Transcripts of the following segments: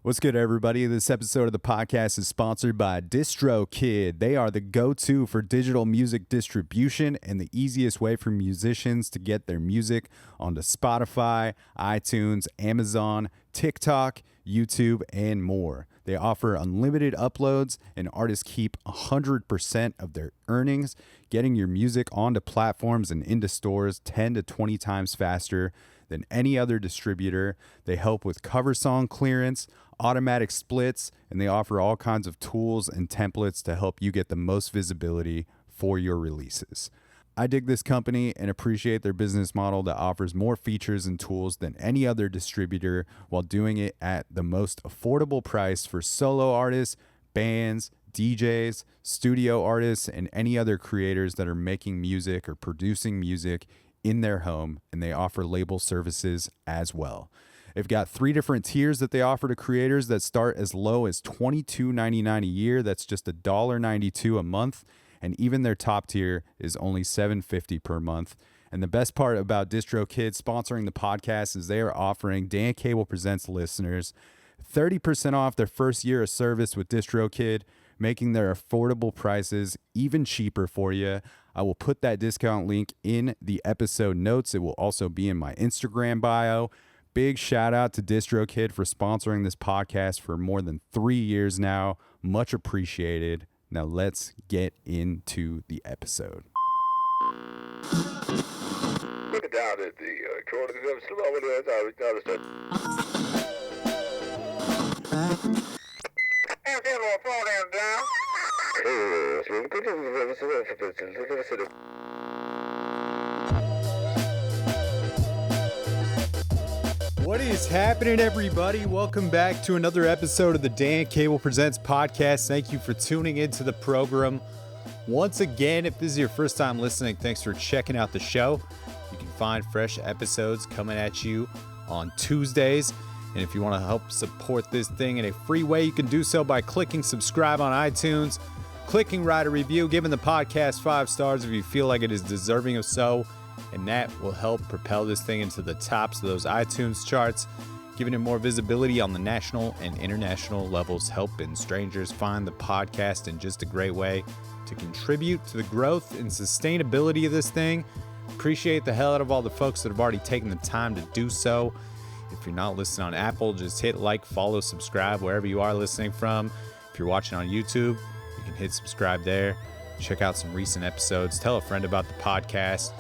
What's good, everybody? This episode of the podcast is sponsored by DistroKid. They are the go-to for digital music distribution and the easiest way for musicians to get their music onto Spotify, iTunes, Amazon, TikTok, YouTube, and more. They offer unlimited uploads, and artists keep 100% of their earnings, getting your music onto platforms and into stores 10 to 20 times faster than any other distributor. They help with cover song clearance, automatic splits, and they offer all kinds of tools and templates to help you get the most visibility for your releases. I dig this company and appreciate their business model that offers more features and tools than any other distributor while doing it at the most affordable price for solo artists, bands, DJs, studio artists, and any other creators that are making music or producing music in their home, and they offer label services as well. They've got 3 different tiers that they offer to creators that start as low as $22.99 a year. That's just $1.92 a month. And even their top tier is only $7.50 per month. And the best part about DistroKid sponsoring the podcast is they are offering Dan Cable Presents listeners 30% off their first year of service with DistroKid, making their affordable prices even cheaper for you. I will put that discount link in the episode notes. It will also be in my Instagram bio. Big shout out to DistroKid for sponsoring this podcast for more than 3 years now. Much appreciated. Now let's get into the episode. Look down at the What is happening, everybody? Welcome back to another episode of the Dan Cable Presents podcast. Thank you for tuning into the program. Once again, if this is your first time listening, thanks for checking out the show. You can find fresh episodes coming at you on Tuesdays. And if you want to help support this thing in a free way, you can do so by clicking subscribe on iTunes, clicking write a review, giving the podcast 5 stars if you feel like it is deserving of so. And that will help propel this thing into the tops of those iTunes charts, giving it more visibility on the national and international levels, helping strangers find the podcast in just a great way to contribute to the growth and sustainability of this thing. Appreciate the hell out of all the folks that have already taken the time to do so. If you're not listening on Apple, just hit like, follow, subscribe wherever you are listening from. If you're watching on YouTube, you can hit subscribe there. Check out some recent episodes. Tell a friend about the podcast.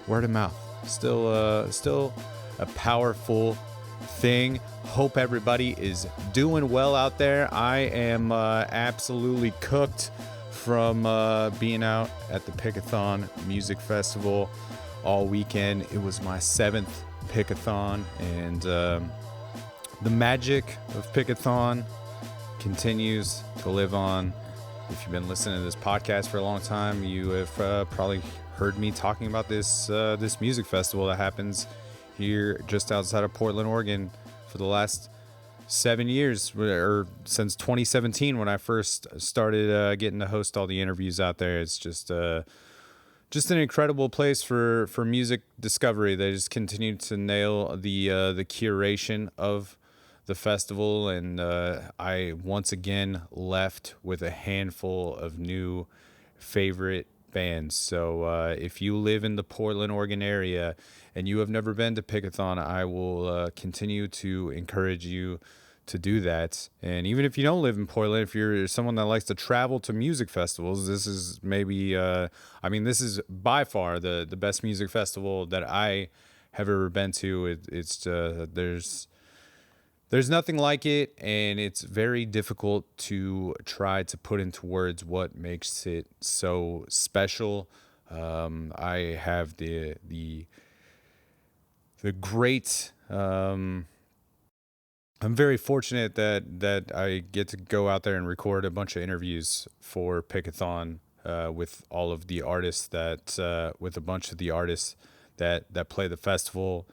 Word of mouth. Still a powerful thing. Hope everybody is doing well out there. I am absolutely cooked from being out at the Pickathon Music Festival all weekend. It was my 7th Pickathon, and the magic of Pickathon continues to live on. If you've been listening to this podcast for a long time, you have probably heard me talking about this music festival that happens here just outside of Portland, Oregon for the last 7 years, or since 2017 when I first started getting to host all the interviews out there. It's just an incredible place for music discovery. They just continue to nail the curation of the festival, and I once again left with a handful of new favorite bands. So if you live in the Portland, Oregon area and you have never been to Pickathon, I will continue to encourage you to do that. And even if you don't live in Portland, if you're someone that likes to travel to music festivals, this is maybe this is by far the best music festival that I have ever been to. There's nothing like it, and it's very difficult to try to put into words what makes it so special. I have the great. I'm very fortunate that I get to go out there and record a bunch of interviews for Pickathon with all of the artists with a bunch of the artists that play the festival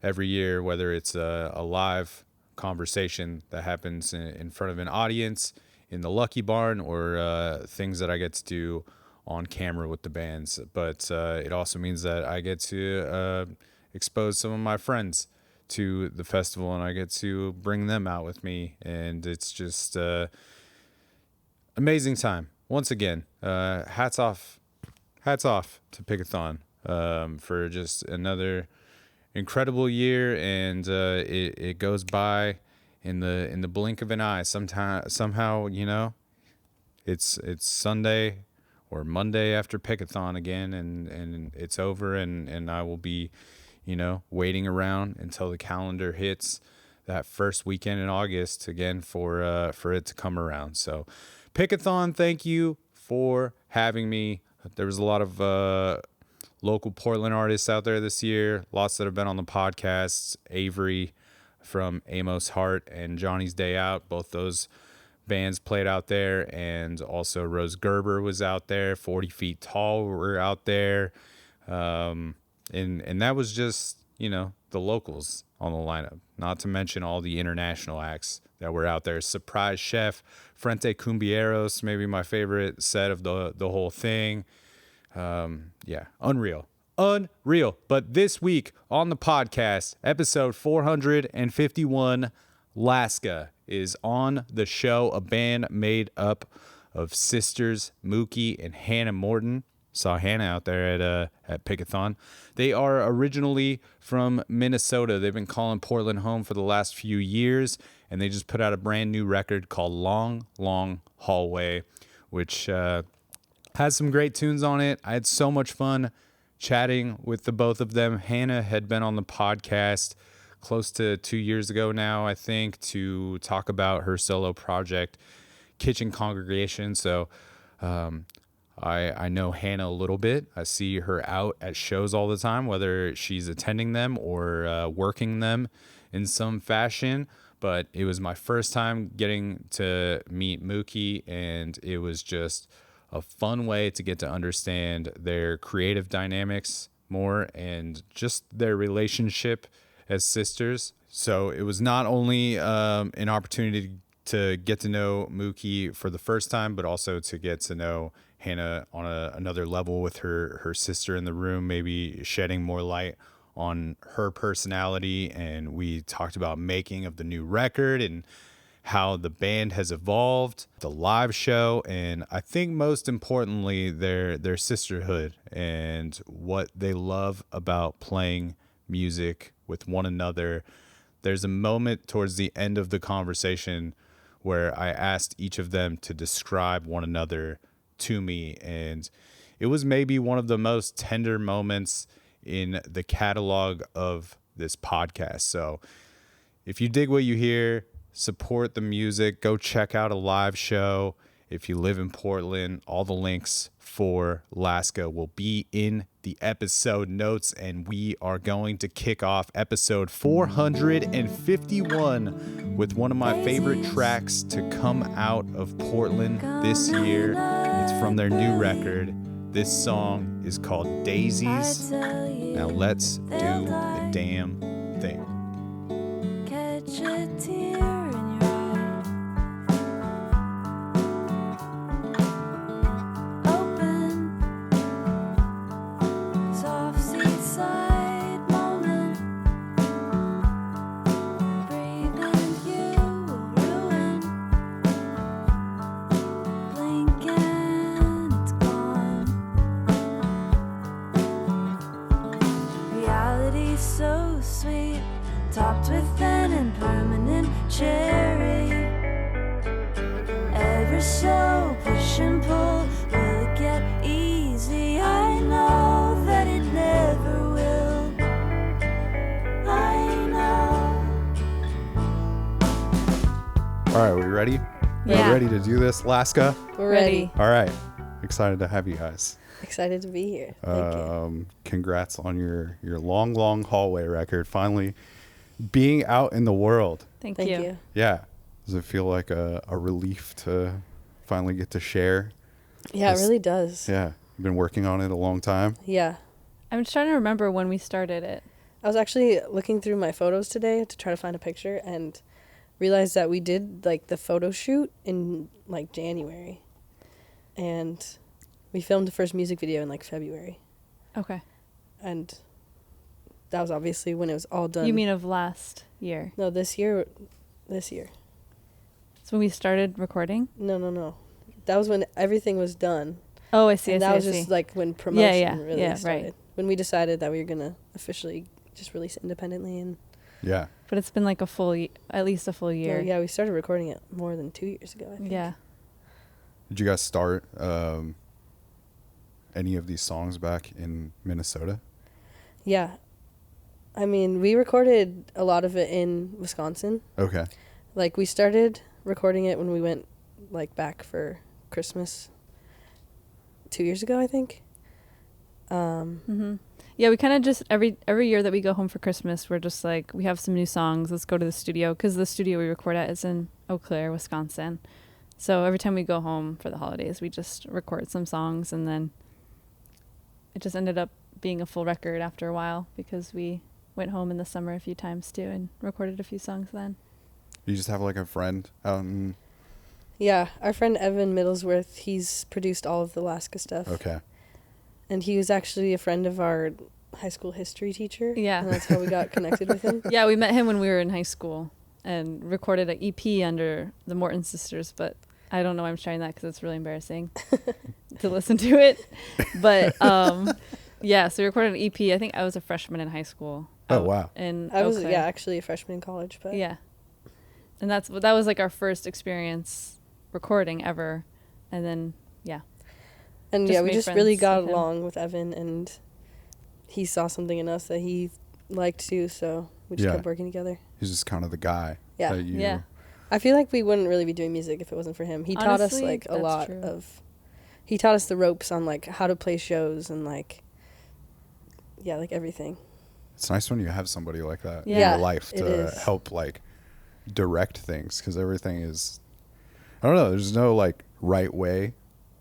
every year, whether it's a live conversation that happens in front of an audience in the Lucky Barn, or things that I get to do on camera with the bands. But it also means that I get to expose some of my friends to the festival, and I get to bring them out with me, and it's just amazing time. Once again, hats off to Pickathon for just another incredible year, and it goes by in the blink of an eye. Somehow, it's Sunday or Monday after Pickathon again, and it's over, and I will be, waiting around until the calendar hits that first weekend in August again for it to come around. So, Pickathon, thank you for having me. There was a lot of local Portland artists out there this year, lots that have been on the podcast. Avery from Amos Hart and Johnny's Day Out, both those bands played out there, and also Rose Gerber was out there. 40 Feet Tall were out there, and that was just the locals on the lineup, not to mention all the international acts that were out there. Surprise Chef, Frente Cumbieros, maybe my favorite set of the whole thing. Unreal. But this week on the podcast, episode 451, Laska is on the show, a band made up of sisters Mookie and Hannah Morton. Saw Hannah out there at Pickathon. They are originally from Minnesota. They've been calling Portland home for the last few years, and they just put out a brand new record called Long, Long Hallway, which has some great tunes on it. I had so much fun chatting with the both of them. Hannah had been on the podcast close to 2 years ago now, I think, to talk about her solo project, Kitchen Congregation. So I know Hannah a little bit. I see her out at shows all the time, whether she's attending them or working them in some fashion. But it was my first time getting to meet Mookie, and it was just a fun way to get to understand their creative dynamics more and just their relationship as sisters. So it was not only an opportunity to get to know Mookie for the first time, but also to get to know Hannah on another level with her sister in the room, maybe shedding more light on her personality. And we talked about making of the new record and how the band has evolved, the live show, and I think most importantly, their sisterhood and what they love about playing music with one another. There's a moment towards the end of the conversation where I asked each of them to describe one another to me, and it was maybe one of the most tender moments in the catalog of this podcast. So if you dig what you hear, support the music, go check out a live show. If you live in Portland, all the links for Laska will be in the episode notes, and we are going to kick off episode 451 with one of my favorite tracks to come out of Portland this year. It's from their new record. This song is called Daisies. Now let's do the damn thing. Catch a tear in your eye. Open, soft seaside moment. Breathing you ruin. Blink and it's gone. Reality so sweet, topped with an impermanent cherry. Ever so push and pull, will it get easy? I know that it never will. I know. All right, we ready? Yeah. You ready to do this, Laska? We're ready. All right. Excited to have you guys. Excited to be here. Thank you. Congrats on your long, long hallway record finally being out in the world. Thank you. Yeah. Does it feel like a relief to finally get to share? Yeah, This- it really does. Yeah. You've been working on it a long time. Yeah. I'm just trying to remember when we started it. I was actually looking through my photos today to try to find a picture and realized that we did like the photo shoot in like January. And we filmed the first music video in like February. Okay. And that was obviously when it was all done. You mean of last year? No, this year. This year. So when we started recording? No. That was when everything was done. Oh, I see. And I see. that was just like when promotion really yeah, started. right. When we decided that we were gonna officially just release it independently, and Yeah. But it's been like at least a full year. yeah, we started recording it more than 2 years ago, I think. Yeah. Did you guys start any of these songs back in Minnesota? Yeah. I mean, we recorded a lot of it in Wisconsin. Okay. Like, we started recording it when we went, like, back for Christmas 2 years ago, I think. Yeah, we kind of just every year that we go home for Christmas, we're just like, we have some new songs. Let's go to the studio, because the studio we record at is in Eau Claire, Wisconsin. So every time we go home for the holidays, we just record some songs, and then it just ended up being a full record after a while, because we went home in the summer a few times too and recorded a few songs then. You just have like a friend out in... Yeah, our friend Evan Middlesworth, he's produced all of the Laska stuff. Okay. And he was actually a friend of our high school history teacher. Yeah. And that's how we got connected with him. Yeah, we met him when we were in high school and recorded an EP under the Morton sisters, but I don't know why I'm sharing that, because it's really embarrassing to listen to it. But yeah, so we recorded an EP. I think I was a freshman in high school. Oh, wow. In I was, Eau Claire. actually a freshman in college. But Yeah. And that was like our first experience recording ever. And then, yeah. And Just yeah, we made just friends really got with him. along with Evan, and he saw something in us that he liked too, so we just Yeah. kept working together. He's just kind of the guy. Yeah. That you... Yeah. I feel like we wouldn't really be doing music if it wasn't for him. He taught us Honestly, like a that's lot true. of... He taught us the ropes on like how to play shows and like... Yeah, like everything. It's nice when you have somebody like that in Yeah, your life it to is. help like direct things, because everything is... I don't know. There's no like right way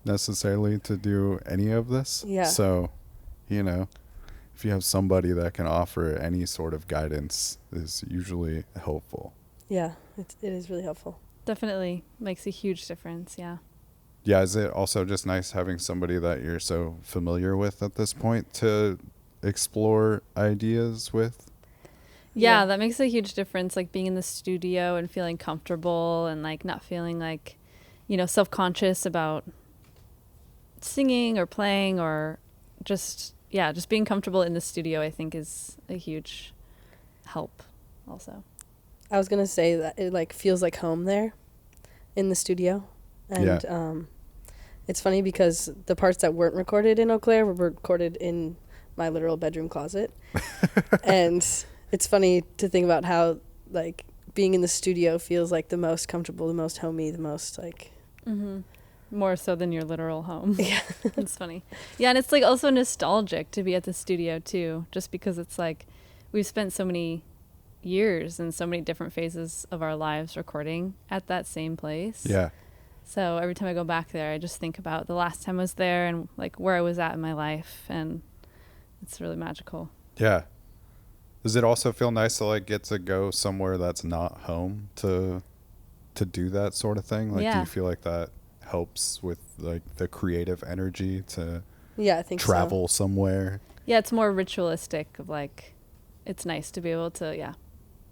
necessarily to do any of this. Yeah. So, you know, if you have somebody that can offer any sort of guidance, is usually helpful. Yeah, it is really helpful. Definitely makes a huge difference, yeah. Yeah, is it also just nice having somebody that you're so familiar with at this point to explore ideas with? Yeah, Yeah. that makes a huge difference, like being in the studio and feeling comfortable and like not feeling like, self-conscious about singing or playing, or just being comfortable in the studio, I think is a huge help also. I was gonna say that it like feels like home there in the studio. And it's funny because the parts that weren't recorded in Eau Claire were recorded in my literal bedroom closet. And it's funny to think about how like being in the studio feels like the most comfortable, the most homey, the most like... Mm-hmm. More so than your literal home. Yeah. It's funny. Yeah, and it's like also nostalgic to be at the studio too, just because it's like we've spent so many years and so many different phases of our lives recording at that same place. Yeah. So every time I go back there, I just think about the last time I was there and like where I was at in my life, and it's really magical. Yeah. Does it also feel nice to like get to go somewhere that's not home to do that sort of thing? Like, do Yeah. you feel like that helps with like the creative energy to Yeah, I think travel somewhere? Yeah, it's more ritualistic of like, it's nice to be able to,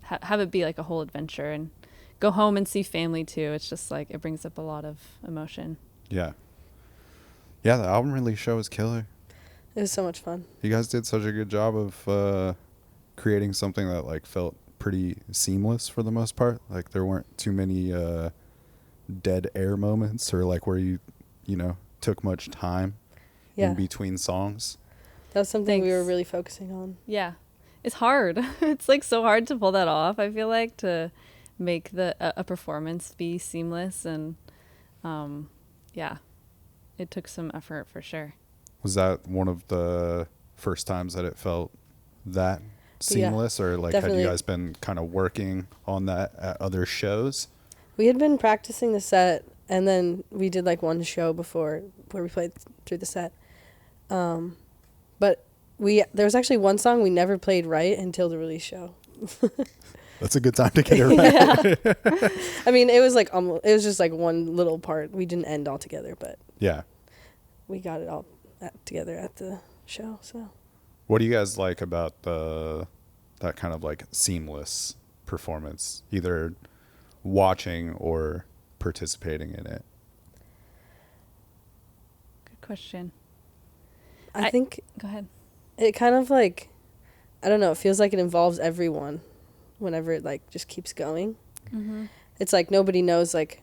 have it be like a whole adventure and go home and see family too. It's just like, it brings up a lot of emotion. Yeah. Yeah, the album release show was killer. It was so much fun. You guys did such a good job of creating something that like felt pretty seamless for the most part. Like there weren't too many dead air moments, or like where you took much time Yeah. in between songs. That was something we were Thanks. really focusing on. Yeah. It's hard. It's like so hard to pull that off. I feel like to make a performance be seamless, and it took some effort for sure. Was that one of the first times that it felt that seamless, or like definitely. had you guys been kind of working on that at other shows? We had been practicing the set, and then we did like one show before where we played through the set. But there was actually one song we never played right until the release show. That's a good time to get it right. I mean, it was like it was just like one little part. We didn't end all together, but Yeah. we got it all together at the show. So What do you guys like about that kind of like seamless performance, either watching or participating in it? Good question. I think Go ahead. it kind of like, I don't know, it feels like it involves everyone whenever it like just keeps going. Mm-hmm. It's like nobody knows like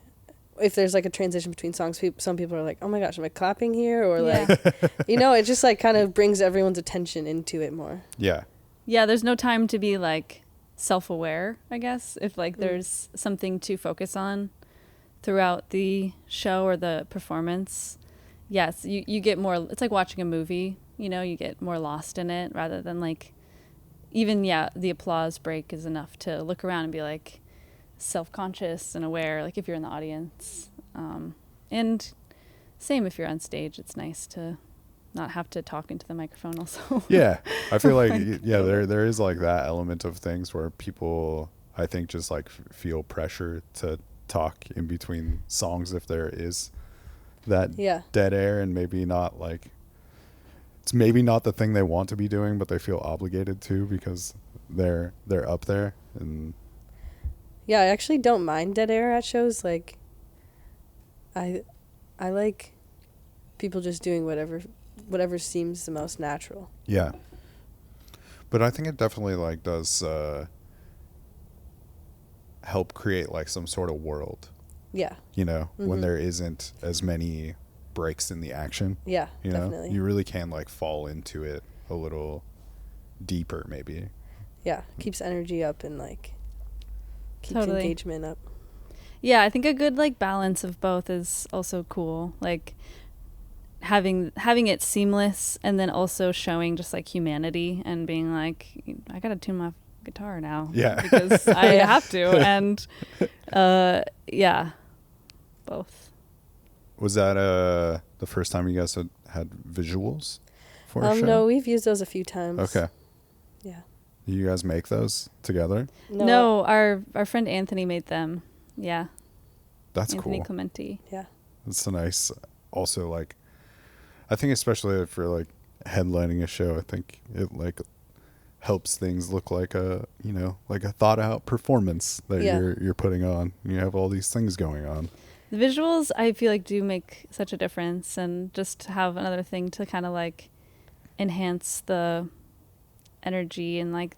if there's like a transition between songs. Some people are like, oh my gosh, am I clapping here? Or Yeah. like, it just like kind of brings everyone's attention into it more. Yeah. Yeah, there's no time to be like self-aware, I guess, if like there's something to focus on throughout the show or the performance. Yes, you get more, it's like watching a movie, you get more lost in it rather than like, even, the applause break is enough to look around and be like self-conscious and aware, like if you're in the audience. And same if you're on stage, it's nice to not have to talk into the microphone also. Yeah. I feel like, there is like that element of things where people, I think, just like feel pressure to talk in between songs if there is that dead air, and maybe not like, it's maybe not the thing they want to be doing, but they feel obligated to because they're up there. And Yeah, I actually don't mind dead air at shows. Like, I like people just doing whatever seems the most natural. yeah. But I think it definitely like does help create like some sort of world, Yeah. when there isn't as many breaks in the action. Yeah, You definitely. know, you really can like fall into it a little deeper, maybe. Yeah, keeps energy up and like keeps Totally. engagement up. Yeah, I think a good like balance of both is also cool. Like having it seamless and then also showing just like humanity and being like, I gotta tune my guitar now. Yeah. Because I have to. And both. Was that the first time you guys had visuals for a show? No, we've used those a few times. Okay. Yeah. You guys make those together? No, our friend Anthony made them. Yeah. That's Anthony cool. Clementi. Yeah. It's a nice, also like, I think especially for like headlining a show, I think it like helps things look like a, like a thought out performance that you're putting on. You have all these things going on. The visuals, I feel like, do make such a difference, and just to have another thing to kind of like enhance the energy and like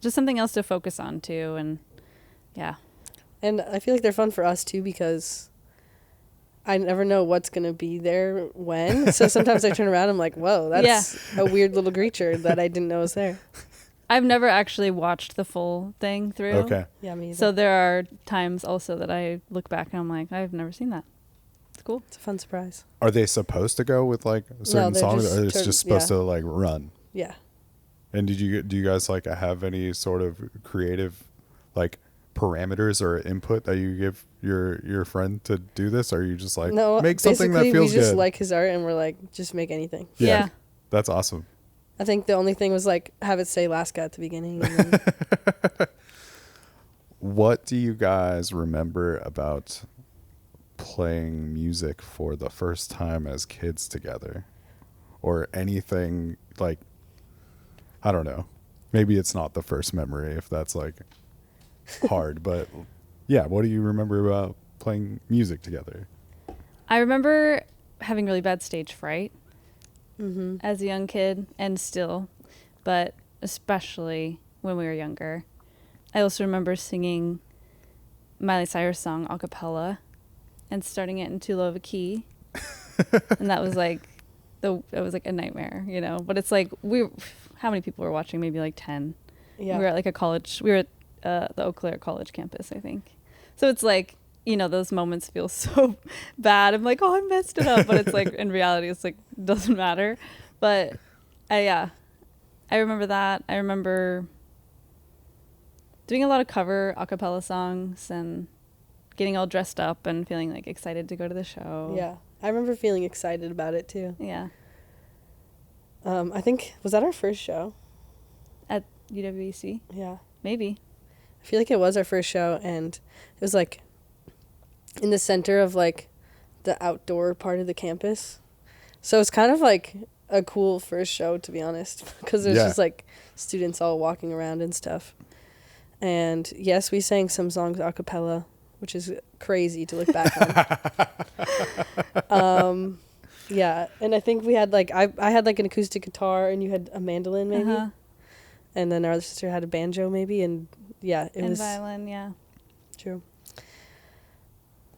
just something else to focus on too. And yeah. And I feel like they're fun for us too because I never know what's going to be there when. So sometimes I turn around, I'm like, whoa, that's a weird little creature that I didn't know was there. I've never actually watched the full thing through. Okay. Yeah, me either. So there are times also that I look back and I'm like, I've never seen that. It's cool. It's a fun surprise. Are they supposed to go with like certain they're songs, just or it's just supposed yeah. to like run? Yeah. And do you guys like have any sort of creative like parameters or input that you give your friend to do this, or are you just like make something that feels we just good? like his art and we're like, just make anything. Yeah. That's awesome. I think the only thing was like have it say Laska at the beginning. And then What do you guys remember about playing music for the first time as kids together, or anything like, I don't know, maybe it's not the first memory if that's like hard, but yeah, what do you remember about playing music together? I remember having really bad stage fright mm-hmm. as a young kid, and still, but especially when we were younger. I also remember singing Miley Cyrus' song a cappella and starting it in too low of a key. And that was like it was like a nightmare, But it's like how many people were watching? Maybe like 10. Yeah. We were at like a college. We were at the Eau Claire College campus, I think. So it's like, those moments feel so bad. I'm like, oh, I messed it up. But it's like, in reality, it's like, doesn't matter. But I remember that. I remember doing a lot of cover a cappella songs and getting all dressed up and feeling like excited to go to the show. Yeah. I remember feeling excited about it too. Yeah. I think, was that our first show? At UWEC? Yeah. Maybe. I feel like it was our first show, and it was like in the center of like the outdoor part of the campus. So it's kind of like a cool first show, to be honest, because there's just like students all walking around and stuff. And yes, we sang some songs a cappella, which is crazy to look back on. Yeah, and I think we had like I had like an acoustic guitar, and you had a mandolin maybe, and then our other sister had a banjo maybe, and yeah, it was violin. Yeah, true.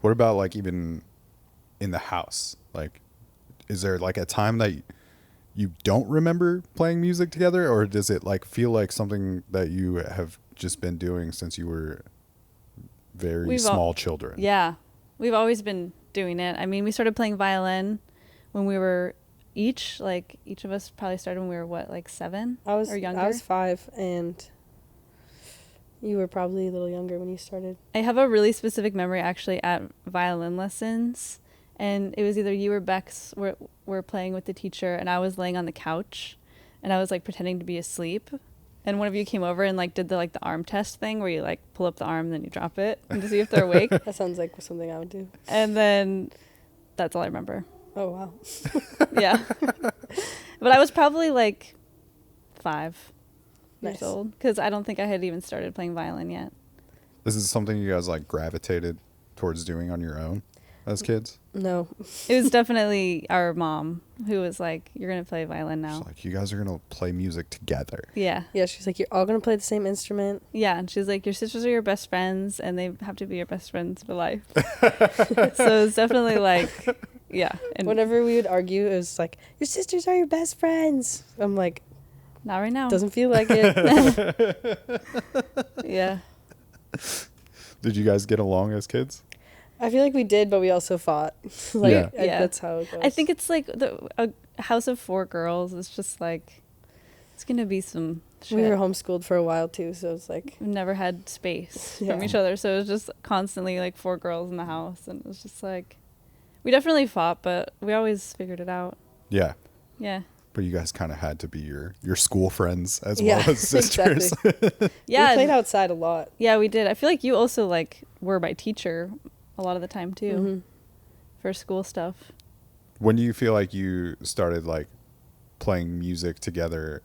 What about like even in the house? Like, is there like a time that you don't remember playing music together, or does it like feel like something that you have just been doing since you were very small children? Yeah, we've always been doing it. I mean, we started playing violin when we were each of us probably started when we were what, like 7 or younger? I was 5, and you were probably a little younger when you started. I have a really specific memory actually at violin lessons, and it was either you or Bex were playing with the teacher, and I was laying on the couch, and I was like pretending to be asleep, and one of you came over and like did the arm test thing where you like pull up the arm and then you drop it and to see if they're awake. That sounds like something I would do. And then that's all I remember. Oh wow. Yeah. But I was probably like 5 Nice. years old, because I don't think I had even started playing violin yet. This is something you guys like gravitated towards doing on your own as kids? No. It was definitely our mom who was like, "You're gonna play violin now." It's like, you guys are gonna play music together. Yeah. Yeah, she's like, you're all gonna play the same instrument. Yeah, and she's like, "Your sisters are your best friends, and they have to be your best friends for life." So it's definitely like, yeah. And Whenever we would argue, it was like, your sisters are your best friends. I'm like, not right now. doesn't feel like it. Yeah. Did you guys get along as kids? I feel like we did, but we also fought. Like, Yeah. Yeah. That's how it goes. I think it's like a house of 4 girls. It's just like, it's gonna be some shit. we were homeschooled for a while too, so it's like, We've never had space from Yeah. each other, so it was just constantly like 4 girls in the house, and it was just like, we definitely fought, but we always figured it out. Yeah. Yeah. But you guys kind of had to be your school friends as Yeah, well as sisters. exactly. Yeah. We played outside a lot. Yeah, we did. I feel like you also like were my teacher a lot of the time too, Mhm. for school stuff. When do you feel like you started like playing music together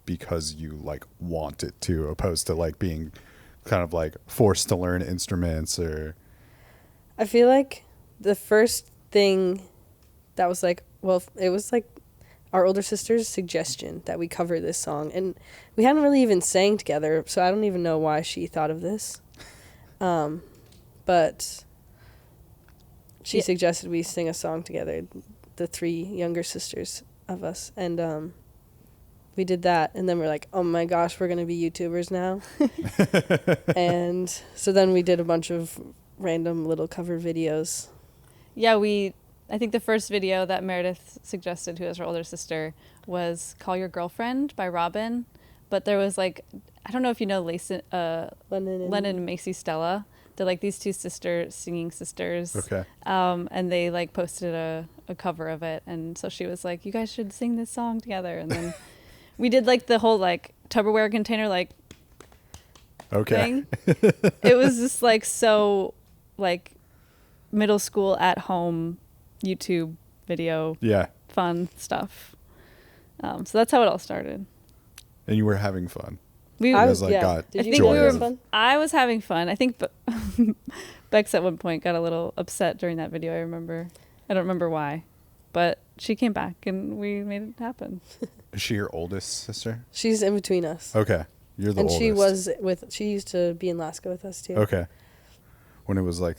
because you like wanted to, opposed to like being kind of like forced to learn instruments? Or I feel like the first thing that was like, well, it was like our older sister's suggestion that we cover this song, and we hadn't really even sang together, so I don't even know why she thought of this. But she Yeah. suggested we sing a song together, the 3 younger sisters of us, and we did that, and then we're like, oh my gosh, we're gonna be YouTubers now. And so then we did a bunch of random little cover videos. Yeah, I think the first video that Meredith suggested, who is her older sister, was "Call Your Girlfriend" by Robin. But there was like, I don't know if you know Lennon and Macy Stella. They're like these 2 singing sisters. okay. And they like posted a cover of it, and so she was like, "You guys should sing this song together." And then we did like the whole like Tupperware container like Okay. thing. It was just like so like middle school at home YouTube video Yeah. fun stuff. So that's how it all started. And you were having fun. We I was like, got Did I you think joy we out were of it. fun? I was having fun. I think Bex at one point got a little upset during that video, I remember. I don't remember why. But she came back and we made it happen. Is she your oldest sister? She's in between us. Okay. You're the And oldest. she used to be in Laska with us too. Okay. When it was like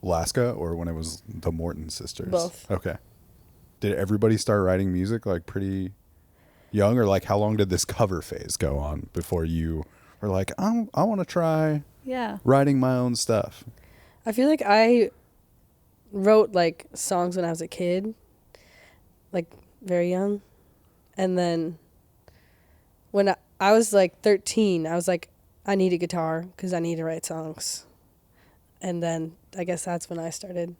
Laska, or when it was the Morton sisters? Both. Okay. Did everybody start writing music like pretty young, or like how long did this cover phase go on before you were like, I want to try Yeah. writing my own stuff? I feel like I wrote like songs when I was a kid, like very young. And then when I was like 13, I was like, I need a guitar because I need to write songs. And then I guess that's when I started.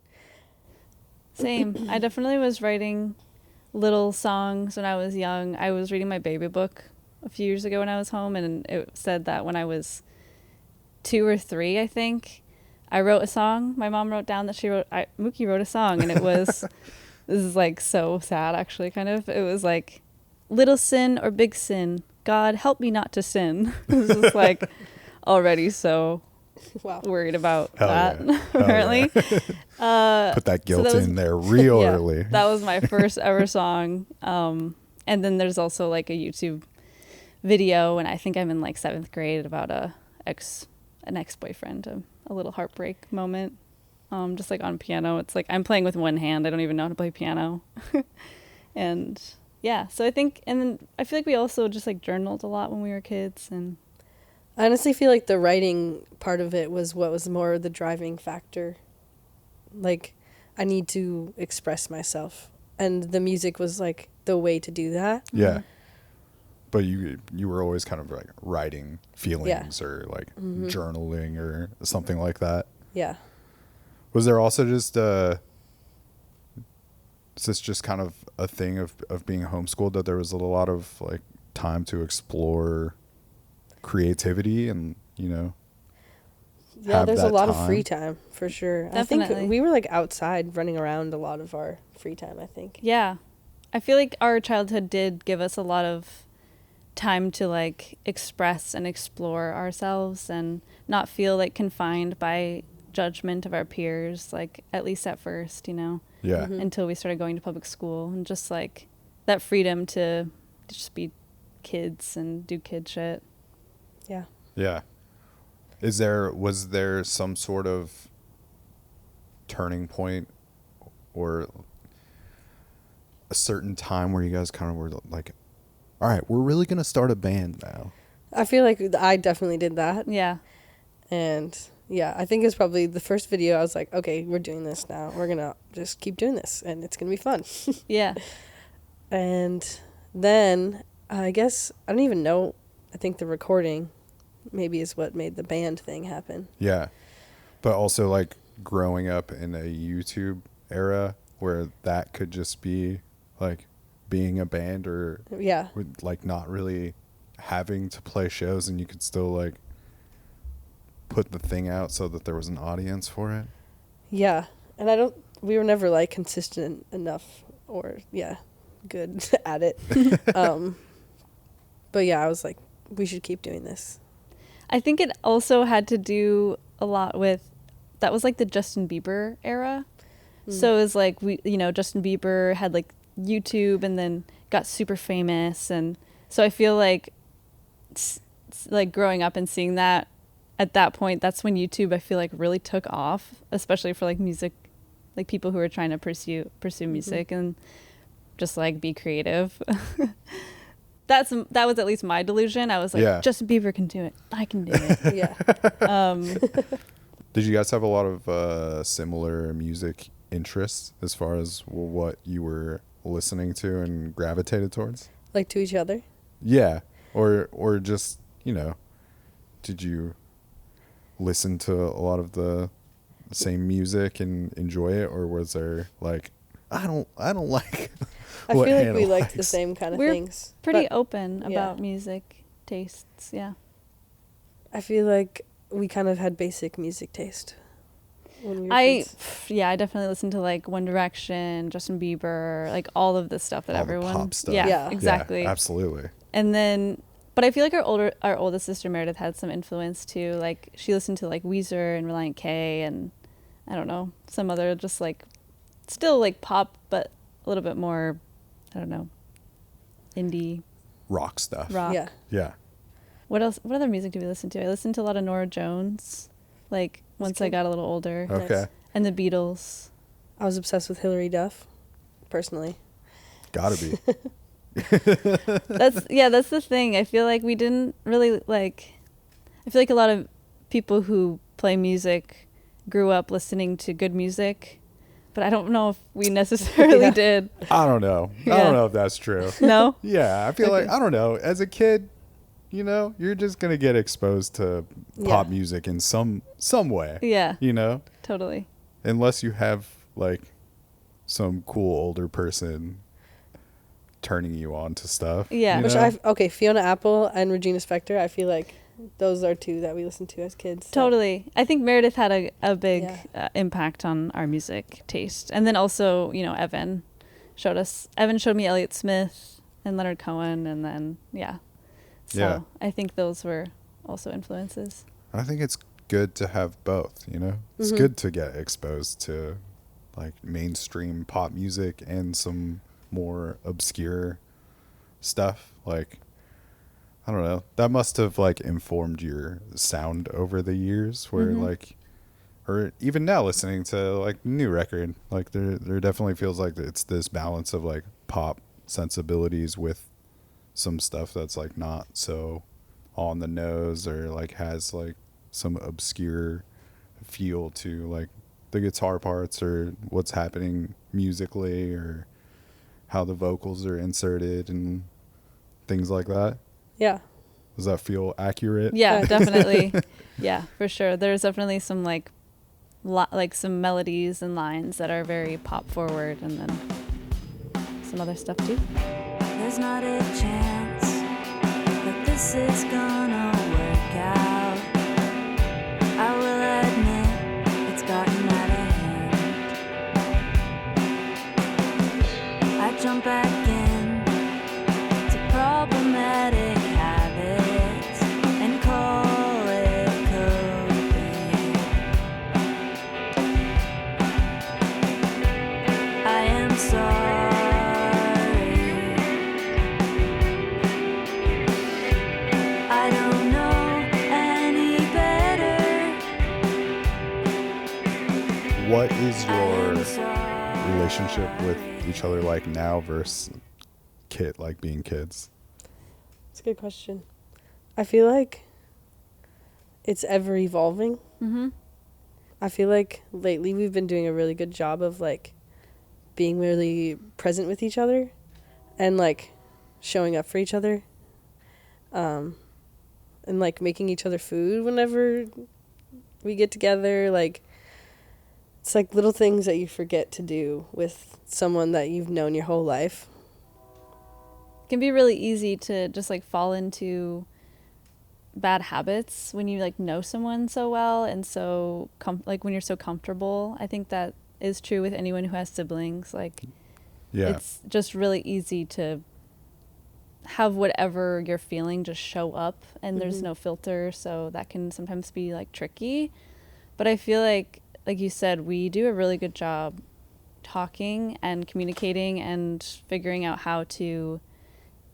Same. I definitely was writing little songs when I was young. I was reading my baby book a few years ago when I was home, and it said that when I was 2 or 3, I think, I wrote a song. My mom wrote down that Mookie wrote a song, and it was This is like so sad, actually, kind of. It was like, little sin or big sin, God help me not to sin. It was just like already so Wow. worried about Hell that, yeah. Hell apparently. Put that guilt that was- in there real Yeah, early. that was my first ever song. And then there's also like a YouTube video, and I think I'm in like 7th grade, about an ex-boyfriend, a little heartbreak moment. Just like on piano. It's like I'm playing with one hand. I don't even know how to play piano. And yeah, so I think, and then I feel like we also just like journaled a lot when we were kids. And I honestly feel like the writing part of it was what was more the driving factor. Like, I need to express myself. And the music was like the way to do that. Yeah. But you were always kind of like writing feelings or like journaling or something like that. Yeah. Was there also just is this just kind of a thing of being homeschooled, that there was a lot of like time to explore creativity and, you know, Yeah, have there's a that lot of time? free time for sure. I Definitely. think we were like outside running around a lot of our free time, I think. yeah, I feel like our childhood did give us a lot of time to like express and explore ourselves and not feel like confined by judgment of our peers, like at least at first, you know. Yeah. Until we started going to public school, and just like that freedom to just be kids and do kid shit. Yeah. Yeah. Was there some sort of turning point or a certain time where you guys kind of were like, all right, we're really going to start a band now? I feel like I definitely did that. Yeah. And yeah, I think it's probably the first video I was like, okay, we're doing this now. We're going to just keep doing this and it's going to be fun. Yeah. And then I guess, I don't even know, I think the recording maybe is what made the band thing happen. Yeah. But also like growing up in a YouTube era where that could just be like being a band, or Yeah. with like not really having to play shows, and you could still like put the thing out so that there was an audience for it. Yeah. And we were never like consistent enough or, yeah, good at it. But yeah, I was like, we should keep doing this. I think it also had to do a lot with, that was like the Justin Bieber era. So it was like, Justin Bieber had like YouTube and then got super famous. And so I feel like like growing up and seeing that at that point, that's when YouTube, I feel like, really took off, especially for like music, like people who are trying to pursue music and just like be creative. That was at least my delusion. I was like, Yeah. Justin Bieber can do it. I can do it. Yeah. Did you guys have a lot of similar music interests as far as what you were listening to and gravitated towards? Like to each other. Yeah. Or just, you know, did you listen to a lot of the same music and enjoy it, or was there like, I don't like I what feel like Hannah we liked the likes? same kind of We're things. Pretty but open yeah. about music tastes. Yeah. I feel like we kind of had basic music taste when we were I kids. definitely listened to like One Direction, Justin Bieber, like all of the stuff that All the everyone. pop stuff. Yeah, Yeah. exactly. Yeah, absolutely. And then, but I feel like our oldest sister Meredith had some influence too. Like she listened to like Weezer and Reliant K and I don't know, some other just like still like pop, but a little bit more, I don't know, indie Rock stuff. rock. Yeah. Yeah. What else? What other music do we listen to? I listened to a lot of Nora Jones, like once I good. got a little older, Okay. Nice. and the Beatles. I was obsessed with Hilary Duff, personally. Gotta be. That's the thing. I feel like we didn't really like. I feel like a lot of people who play music grew up listening to good music, but I don't know if we necessarily Yeah. did. I don't know. I Yeah. don't know if that's true. No. Yeah, I feel like, Okay. I don't know, as a kid, you know, you're just going to get exposed to pop Yeah. music in some way, Yeah. you know, Totally. unless you have like some cool older person turning you on to stuff. Yeah. you Which know? okay, Fiona Apple and Regina Spektor, I feel like those are two that we listened to as kids. so- Totally. I think Meredith had a big Yeah. impact on our music taste. And then also, Evan, Evan showed me Elliott Smith and Leonard Cohen, and then so I think those were also influences. I think it's good to have both, you know? It's good to get exposed to like mainstream pop music and some more obscure stuff. Like, I don't know, that must have like informed your sound over the years where like, or even now listening to like new record, like there definitely feels like it's this balance of like pop sensibilities with some stuff that's like not so on the nose or like has like some obscure feel to like the guitar parts or what's happening musically or how the vocals are inserted and things like that. Yeah. Does that feel accurate? Yeah, definitely. Yeah, for sure. There's definitely some like some melodies and lines that are very pop forward, and then some other stuff too. There's not a chance that this is gonna work out. I will admit it's gotten out of hand. I jump back in to problematic habits and call it coping. I am sorry. I don't know any better. What is I your am sorry. relationship with each other like now versus being kids? It's a good question. I feel like it's ever evolving. I feel like lately we've been doing a really good job of like being really present with each other and like showing up for each other. And like making each other food whenever we get together. Like, it's like little things that you forget to do with someone that you've known your whole life. It can be really easy to just like fall into bad habits when you like know someone so well and so like when you're so comfortable. I think that is true with anyone who has siblings. Like, it's just really easy to have whatever you're feeling just show up, and there's no filter, so that can sometimes be like tricky. But I feel like you said, we do a really good job talking and communicating and figuring out how to,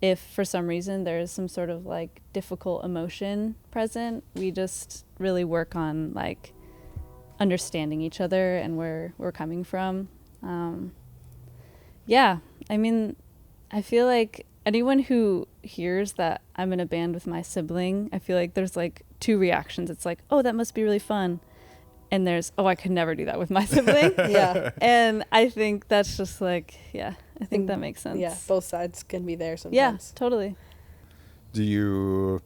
if for some reason there's some sort of like difficult emotion present, we just really work on like understanding each other and where we're coming from. I mean, I feel like anyone who hears that I'm in a band with my sibling, I feel like there's like two reactions. It's like, oh, that must be really fun. And there's, oh, I could never do that with my sibling. Yeah. And I think that's just like, I think that makes sense. Yeah, both sides can be there sometimes. Yeah, totally. Do you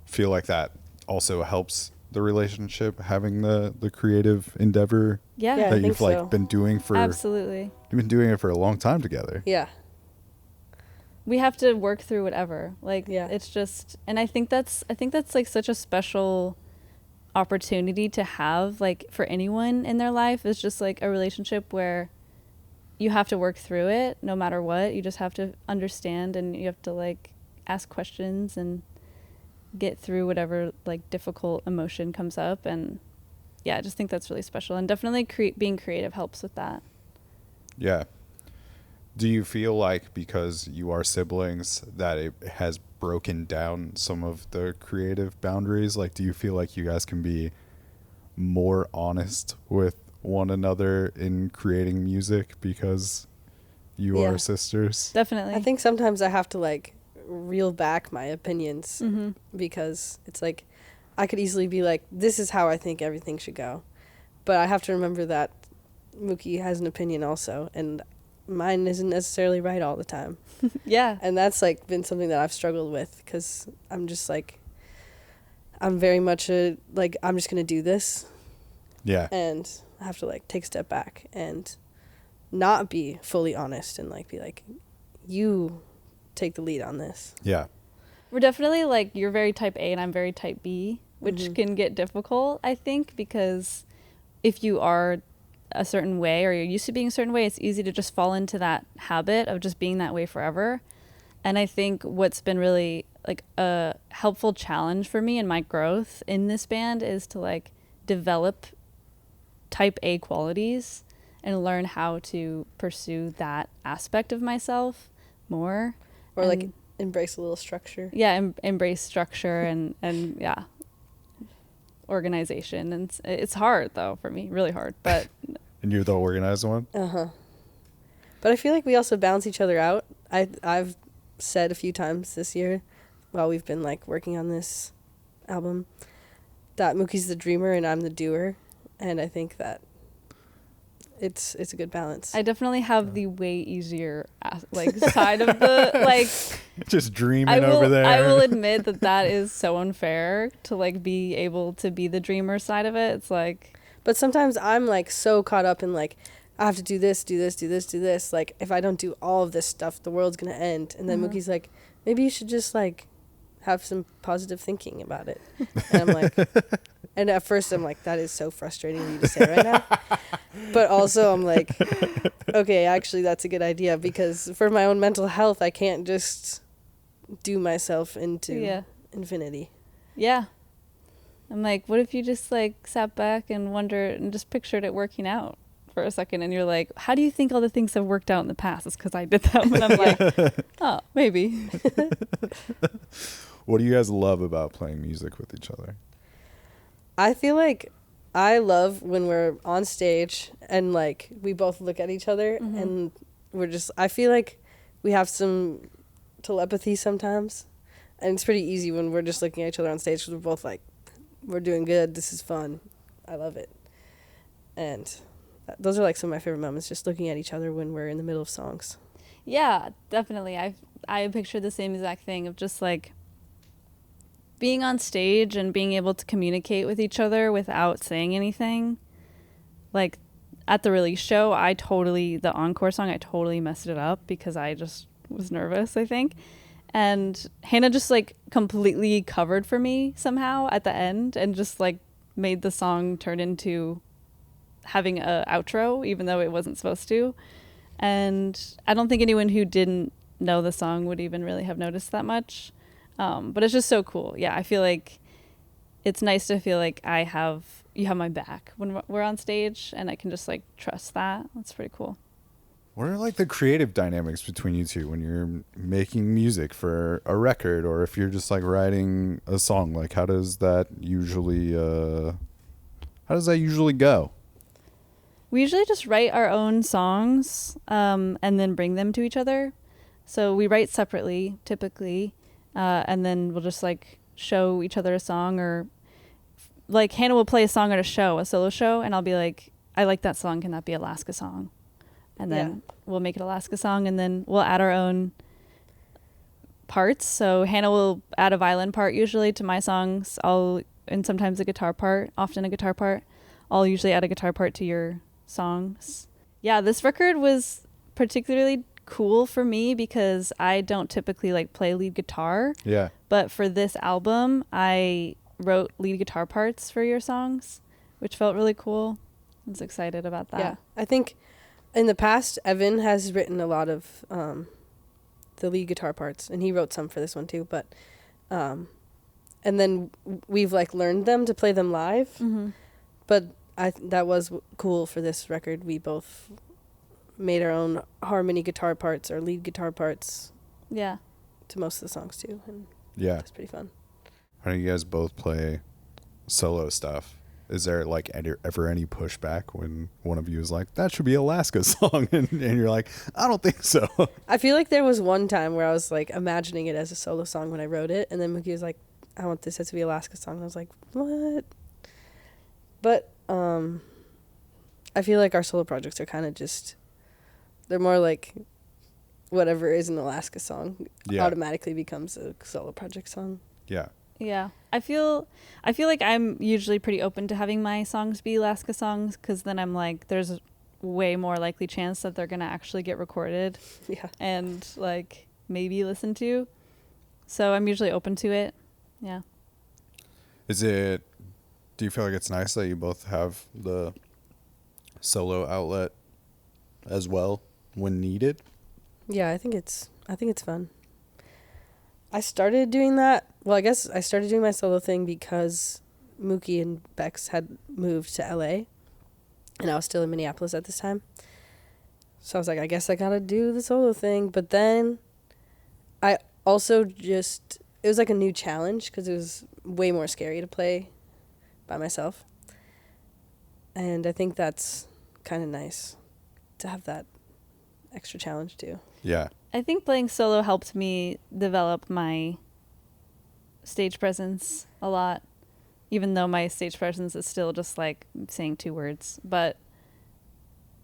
feel like that also helps the relationship, having the creative endeavor Yeah, I that think you've like so. been doing for absolutely. You've been doing it for a long time together. Yeah. We have to work through whatever. Like, Yeah. it's just, and I think that's like such a special opportunity to have, like, for anyone in their life, is just like a relationship where you have to work through it no matter what. You just have to understand, and you have to like ask questions and get through whatever like difficult emotion comes up. And I just think that's really special, and definitely being creative helps with that. Yeah. Do you feel like because you are siblings that it has broken down some of the creative boundaries? Like, do you feel like you guys can be more honest with one another in creating music because you are sisters? Definitely. I think sometimes I have to like reel back my opinions because it's like I could easily be like, this is how I think everything should go. But I have to remember that Mookie has an opinion also, and mine isn't necessarily right all the time. Yeah. And that's like been something that I've struggled with, because I'm just like, I'm very much like, I'm just going to do this. Yeah. And I have to like take a step back and not be fully honest and like be like, you take the lead on this. Yeah. We're definitely like, you're very type A and I'm very type B, which can get difficult, I think, because if you are a certain way or you're used to being a certain way, it's easy to just fall into that habit of just being that way forever. And I think what's been really like a helpful challenge for me in my growth in this band is to like develop type A qualities and learn how to pursue that aspect of myself more. Or and, like embrace a little structure. Yeah, embrace structure and yeah, organization. And it's hard though for me, really hard. But And you're the organized one? Uh-huh. But I feel like we also balance each other out. I've said a few times this year while we've been like working on this album that Mookie's the dreamer and I'm the doer, and I think that it's a good balance. I definitely have the way easier like side of the like just dreaming over there. I will admit that is so unfair to like be able to be the dreamer side of it. It's like, but sometimes I'm like so caught up in like I have to do this, do this, do this, do this. Like if I don't do all of this stuff, the world's gonna end. And then Mookie's like, maybe you should just like have some positive thinking about it. And I'm like, and at first I'm like, that is so frustrating for you to say right now. But also I'm like, okay, actually that's a good idea, because for my own mental health, I can't just do myself into infinity. Yeah. I'm like, what if you just like sat back and wondered and just pictured it working out for a second, and you're like, how do you think all the things have worked out in the past? It's because I did them. And I'm like, oh, maybe. What do you guys love about playing music with each other? I feel like I love when we're on stage and like we both look at each other and we're just, I feel like we have some telepathy sometimes, and it's pretty easy when we're just looking at each other on stage because we're both like, we're doing good, this is fun, I love it. And those are like some of my favorite moments, just looking at each other when we're in the middle of songs. Yeah, definitely. I picture the same exact thing of just like being on stage and being able to communicate with each other without saying anything. Like at the release show, the encore song, I totally messed it up because I just was nervous, I think. And Hannah just like completely covered for me somehow at the end and just like made the song turn into having a outro, even though it wasn't supposed to. And I don't think anyone who didn't know the song would even really have noticed that much. But it's just so cool. Yeah, I feel like it's nice to feel like you have my back when we're on stage, and I can just like trust that. That's pretty cool. What are like the creative dynamics between you two when you're making music for a record, or if you're just like writing a song? Like how does that usually go? We usually just write our own songs and then bring them to each other. So we write separately typically, and then we'll just like show each other a song, or like Hannah will play a song at a solo show, and I'll be like, I like that song, can that be a Laska song? And then we'll make it a Laska song, and then we'll add our own parts. So Hannah will add a violin part usually to my songs, and sometimes a guitar part, often a guitar part. I'll usually add a guitar part to your songs. Yeah, this record was particularly cool for me because I don't typically like play lead guitar. Yeah. But for this album, I wrote lead guitar parts for your songs, which felt really cool. I was excited about that. Yeah, I think in the past, Evan has written a lot of the lead guitar parts, and he wrote some for this one too. But and then we've like learned them to play them live. Mm-hmm. But that was cool for this record. We both made our own harmony guitar parts or lead guitar parts. Yeah. To most of the songs too, and yeah, it's pretty fun. I know you guys both play solo stuff. Is there like ever any pushback when one of you is like, that should be a Laska song, and you're like, I don't think so? I feel like there was one time where I was like imagining it as a solo song when I wrote it, and then Mookie was like, I want this to be a Laska song. And I was like, what? But I feel like our solo projects are kind of just, they're more like whatever is an Alaska song automatically becomes a solo project song. Yeah. Yeah. I feel like I'm usually pretty open to having my songs be Laska songs, because then I'm like, there's a way more likely chance that they're going to actually get recorded and like maybe listened to. So I'm usually open to it. Yeah. Do you feel like it's nice that you both have the solo outlet as well when needed? Yeah, I think it's fun. I started doing that. Well, I guess I started doing my solo thing because Mookie and Bex had moved to LA, and I was still in Minneapolis at this time. So I was like, I guess I gotta do the solo thing. But then I also it was like a new challenge because it was way more scary to play by myself. And I think that's kind of nice to have that extra challenge too. Yeah. I think playing solo helped me develop my stage presence a lot, even though my stage presence is still just like saying 2 words. But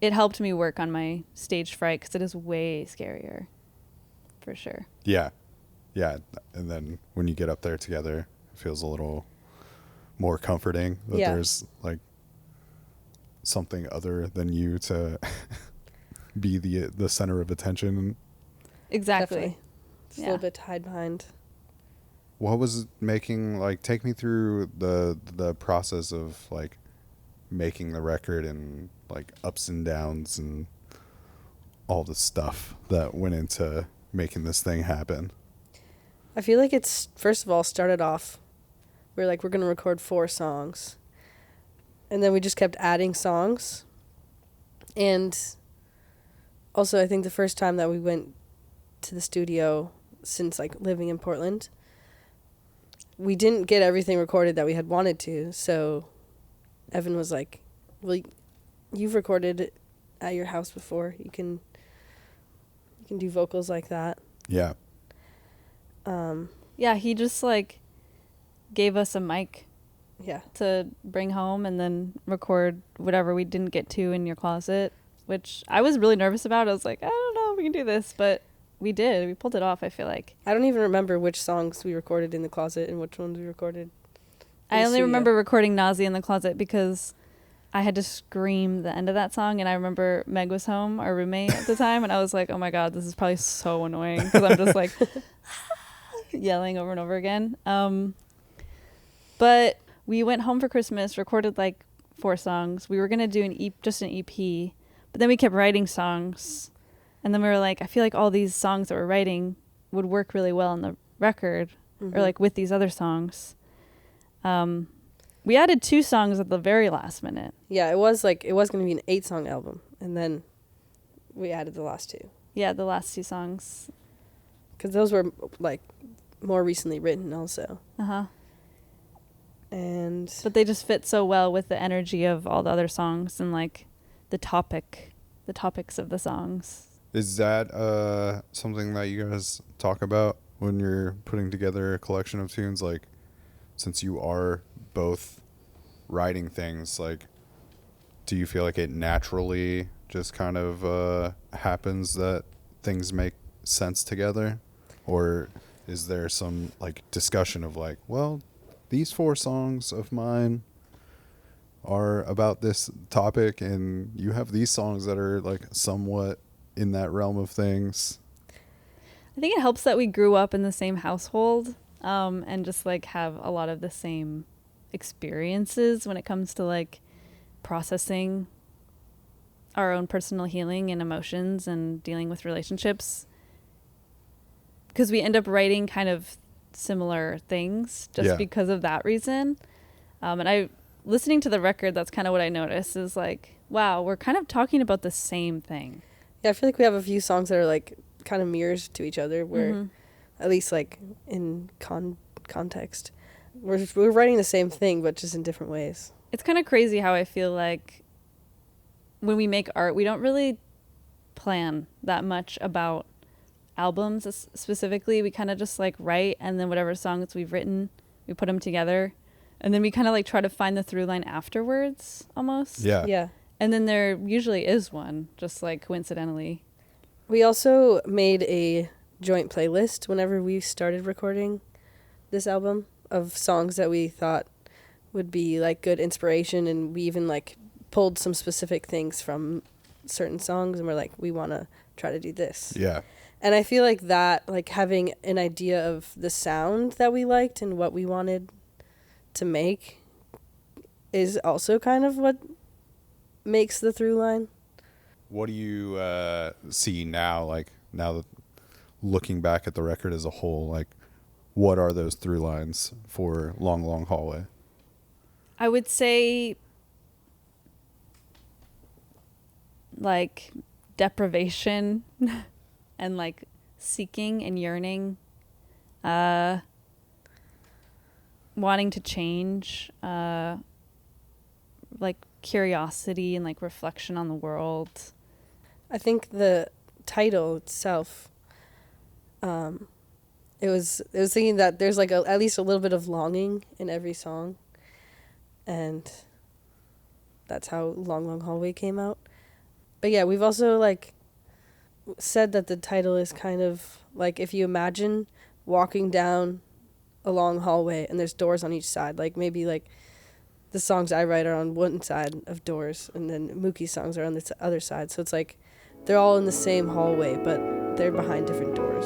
it helped me work on my stage fright because it is way scarier, for sure. Yeah. Yeah. And then when you get up there together, it feels a little more comforting that there's like something other than you to be the center of attention. Exactly. Definitely. It's a little bit to hide behind. What was making, like, take me through the process of like making the record and like ups and downs and all the stuff that went into making this thing happen. I feel like it's, first of all, started off, we're like, we're going to record 4 songs. And then we just kept adding songs. And also, I think the first time that we went to the studio since like living in Portland, we didn't get everything recorded that we had wanted to. So Evan was like, well, you've recorded it at your house before. You can do vocals like that. Yeah. Yeah, he just like gave us a mic Yeah. to bring home and then record whatever we didn't get to in your closet, which I was really nervous about. I was like, I don't know if we can do this, but we did. We pulled it off, I feel like. I don't even remember which songs we recorded in the closet and which ones we recorded. I only remember recording Nausea in the closet because I had to scream the end of that song, and I remember Meg was home, our roommate at the time, and I was like, oh my God, this is probably so annoying because I'm just like yelling over and over again. But we went home for Christmas, recorded like 4 songs. We were going to do just an EP, but then we kept writing songs. And then we were like, I feel like all these songs that we're writing would work really well on the record or like with these other songs. We added 2 songs at the very last minute. Yeah, it was going to be an 8-song album, and then we added the last 2. Yeah, the last 2 songs. Because those were like more recently written also. Uh-huh. But they just fit so well with the energy of all the other songs and like the topics of the songs. Is that something that you guys talk about when you're putting together a collection of tunes? Like, since you are both writing things, like, do you feel like it naturally just kind of happens that things make sense together? Or is there some like discussion of like, well, these 4 songs of mine are about this topic and you have these songs that are like somewhat in that realm of things? I think it helps that we grew up in the same household and just like have a lot of the same experiences when it comes to like processing our own personal healing and emotions and dealing with relationships, because we end up writing kind of similar things just because of that reason. And listening to the record, that's kind of what I noticed is like, wow, we're kind of talking about the same thing. Yeah, I feel like we have a few songs that are like kind of mirrors to each other, where at least like in context, we're writing the same thing but just in different ways. It's kind of crazy how I feel like when we make art, we don't really plan that much about albums specifically. We kind of just like write, and then whatever songs we've written, we put them together, and then we kind of like try to find the through line afterwards almost. Yeah. And then there usually is one, just like coincidentally. We also made a joint playlist whenever we started recording this album of songs that we thought would be like good inspiration, and we even like pulled some specific things from certain songs and we're like, we want to try to do this. Yeah. And I feel like that, like having an idea of the sound that we liked and what we wanted to make is also kind of what makes the through line. What do you see now, like now that looking back at the record as a whole, like what are those through lines for Long Long Hallway? I would say like deprivation and like seeking and yearning, wanting to change, like curiosity and like reflection on the world. I think the title itself, it was thinking that there's like at least a little bit of longing in every song, and that's how Long Long Hallway came out. But yeah, we've also like said that the title is kind of like if you imagine walking down a long hallway and there's doors on each side, like maybe like the songs I write are on one side of doors and then Mookie's songs are on the other side, so it's like they're all in the same hallway but they're behind different doors.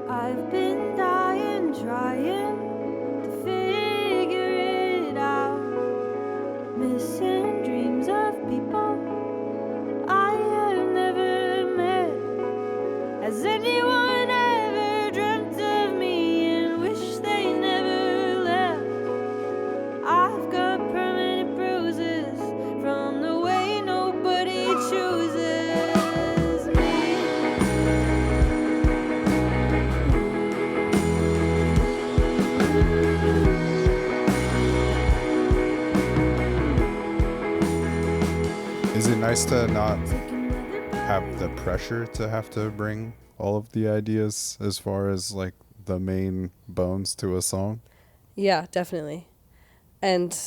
I've been dying, trying to figure it out. Missing dreams of people I have never met. Has anyone ever dreamt of me and wish they never left? I've got permanent bruises from the way nobody chooses me. Is it nice to not have the pressure to have to bring all of the ideas as far as like the main bones to a song? Yeah, definitely. And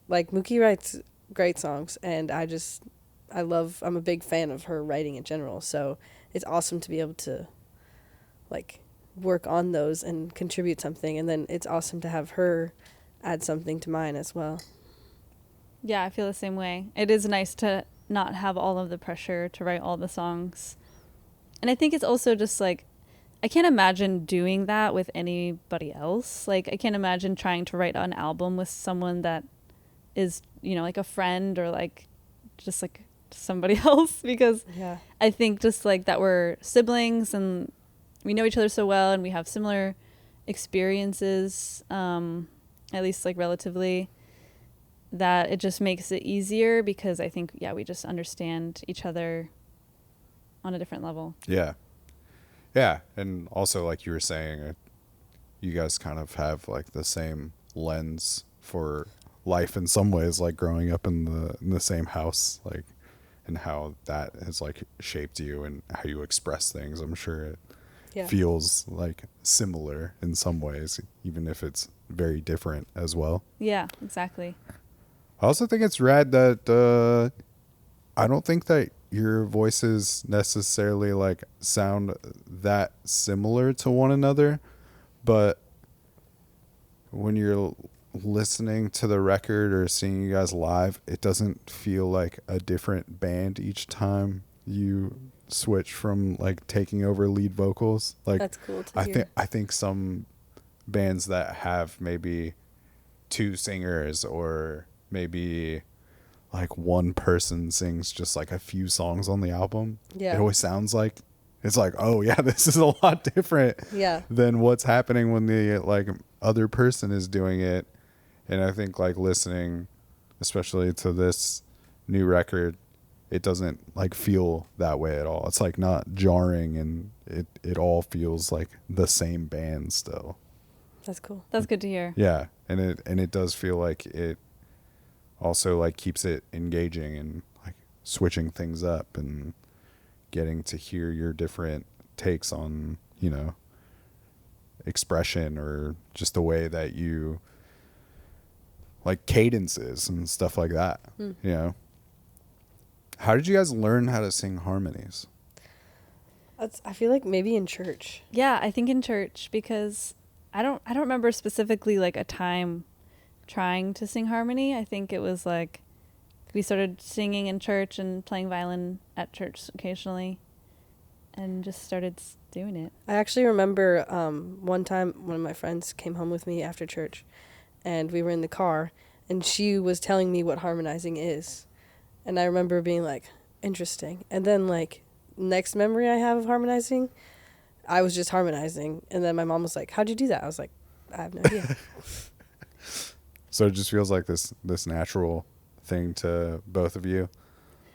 like Mookie writes great songs and I'm a big fan of her writing in general, so it's awesome to be able to like work on those and contribute something, and then it's awesome to have her add something to mine as well. Yeah, I feel the same way. It is nice to not have all of the pressure to write all the songs. And I think it's also just like, I can't imagine doing that with anybody else. Like, I can't imagine trying to write an album with someone that is, you know, like a friend or like just like somebody else, because Yeah. I think just like that we're siblings and we know each other so well and we have similar experiences, at least like relatively, that it just makes it easier because I think, yeah, we just understand each other on a different level. Yeah. Yeah. And also, like you were saying, you guys kind of have like the same lens for life in some ways, like growing up in the same house, like, and how that has like shaped you and how you express things. I'm sure it feels like similar in some ways, even if it's very different as well. Yeah, exactly. I also think it's rad that I don't think that your voices necessarily like sound that similar to one another, but when you're listening to the record or seeing you guys live, it doesn't feel like a different band each time you switch from like taking over lead vocals. Like, That's cool to hear. I think some bands that have maybe two singers or maybe like one person sings just like a few songs on the album, Yeah. it always sounds like it's like, oh yeah, this is a lot different than what's happening when the like other person is doing it. And I think like listening especially to this new record, it doesn't like feel that way at all. It's like not jarring, and it all feels like the same band still. That's cool. That's good to hear. Yeah, and it does feel like it also like keeps it engaging and like switching things up and getting to hear your different takes on, you know, expression or just the way that you like cadences and stuff like that. You know, how did you guys learn how to sing harmonies? I feel like maybe in church. Yeah, I think in church, because I don't remember specifically like a time trying to sing harmony. I think it was like we started singing in church and playing violin at church occasionally and just started doing it. I actually remember one time one of my friends came home with me after church and we were in the car and she was telling me what harmonizing is. And I remember being like, interesting. And then like next memory I have of harmonizing, I was just harmonizing. And then my mom was like, how'd you do that? I was like, I have no idea. So it just feels like this natural thing to both of you.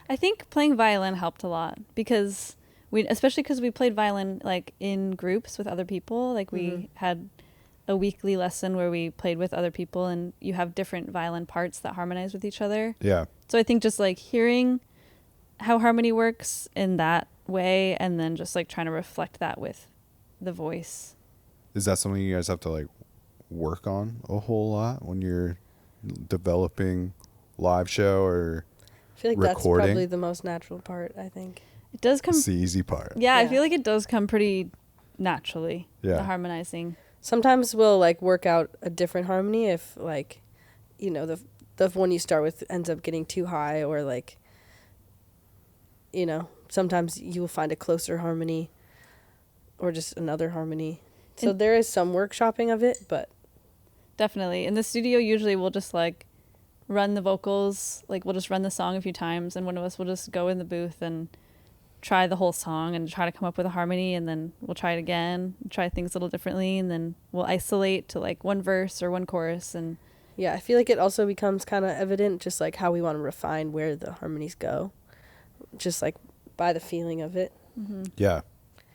I think playing violin helped a lot because especially because we played violin like in groups with other people. Like we had a weekly lesson where we played with other people, and you have different violin parts that harmonize with each other. Yeah. So I think just like hearing how harmony works in that way, and then just like trying to reflect that with the voice. Is that something you guys have to like work on a whole lot when you're developing live show or I feel like recording? that's probably the most natural part, I think. It does come. It's the easy part. Yeah, I Yeah. feel like it does come pretty naturally. Yeah. The harmonizing. Sometimes we'll like work out a different harmony if like, you know, the one you start with ends up getting too high, or like, you know, sometimes you will find a closer harmony or just another harmony. So And- there is some workshopping of it, but Definitely. In the studio, usually we'll just like run the vocals, like we'll just run the song a few times, and one of us will just go in the booth and try the whole song and try to come up with a harmony, and then we'll try it again, try things a little differently, and then we'll isolate to like one verse or one chorus. And yeah, I feel like it also becomes kind of evident just like how we want to refine where the harmonies go, just like by the feeling of it. Yeah.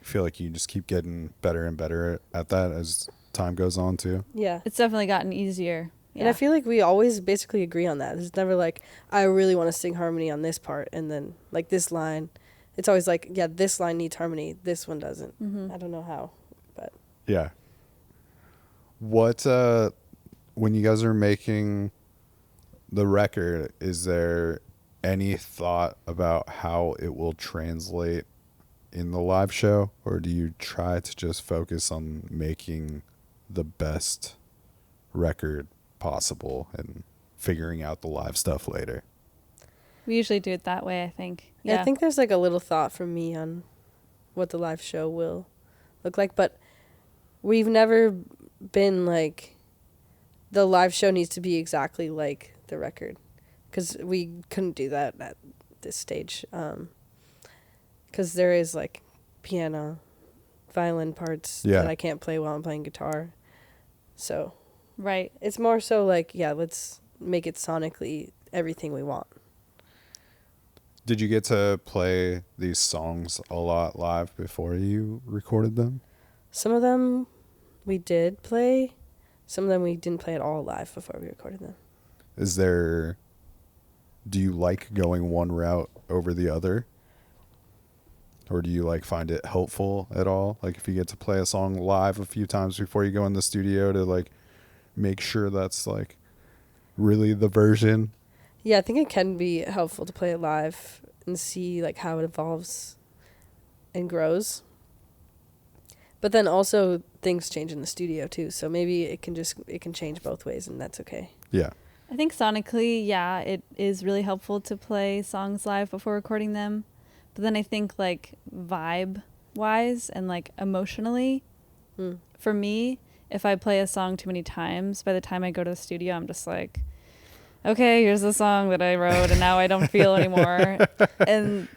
I feel like you just keep getting better and better at that as time goes on too. Yeah. it's definitely gotten easier. And I feel like we always basically agree on that. It's never like, I really want to sing harmony on this part, and then like this line. It's always like, yeah, this line needs harmony, this one doesn't. I don't know how, but Yeah. What when you guys are making the record, is there any thought about how it will translate in the live show, or do you try to just focus on making the best record possible and figuring out the live stuff later? we usually do it that way, I think. yeah. I think there's like a little thought from me on what the live show will look like, but we've never been like, the live show needs to be exactly like the record, because we couldn't do that at this stage, because there is like piano, violin parts Yeah. that I can't play while I'm playing guitar, so Right. it's more so like, yeah, let's make it sonically everything we want. Did you get to play these songs a lot live before you recorded them? Some of them we did play, some of them we didn't play at all live before we recorded them. Do you like going one route over the other? Or do you like find it helpful at all? Like if you get to play a song live a few times before you go in the studio to like make sure that's like really the version? Yeah, I think it can be helpful to play it live and see like how it evolves and grows. But then also things change in the studio too, so maybe it can change both ways, and that's okay. Yeah. I think sonically, yeah, it is really helpful to play songs live before recording them. But then I think like vibe wise and like emotionally, for me, if I play a song too many times, by the time I go to the studio, I'm just like, okay, here's the song that I wrote and now I don't feel anymore. And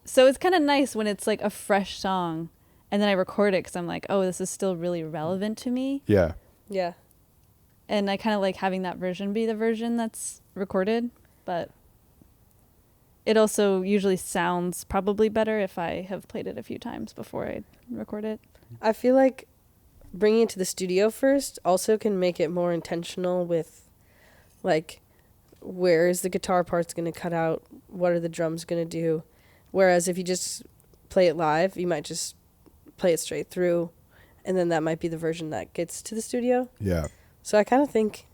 so it's kind of nice when it's like a fresh song and then I record it because I'm like, oh, this is still really relevant to me. Yeah. Yeah. And I kind of like having that version be the version that's recorded, but it also usually sounds probably better if I have played it a few times before I record it. I feel like bringing it to the studio first also can make it more intentional with like, where is the guitar parts going to cut out? What are the drums going to do? Whereas if you just play it live, you might just play it straight through, and then that might be the version that gets to the studio. Yeah. So I kind of think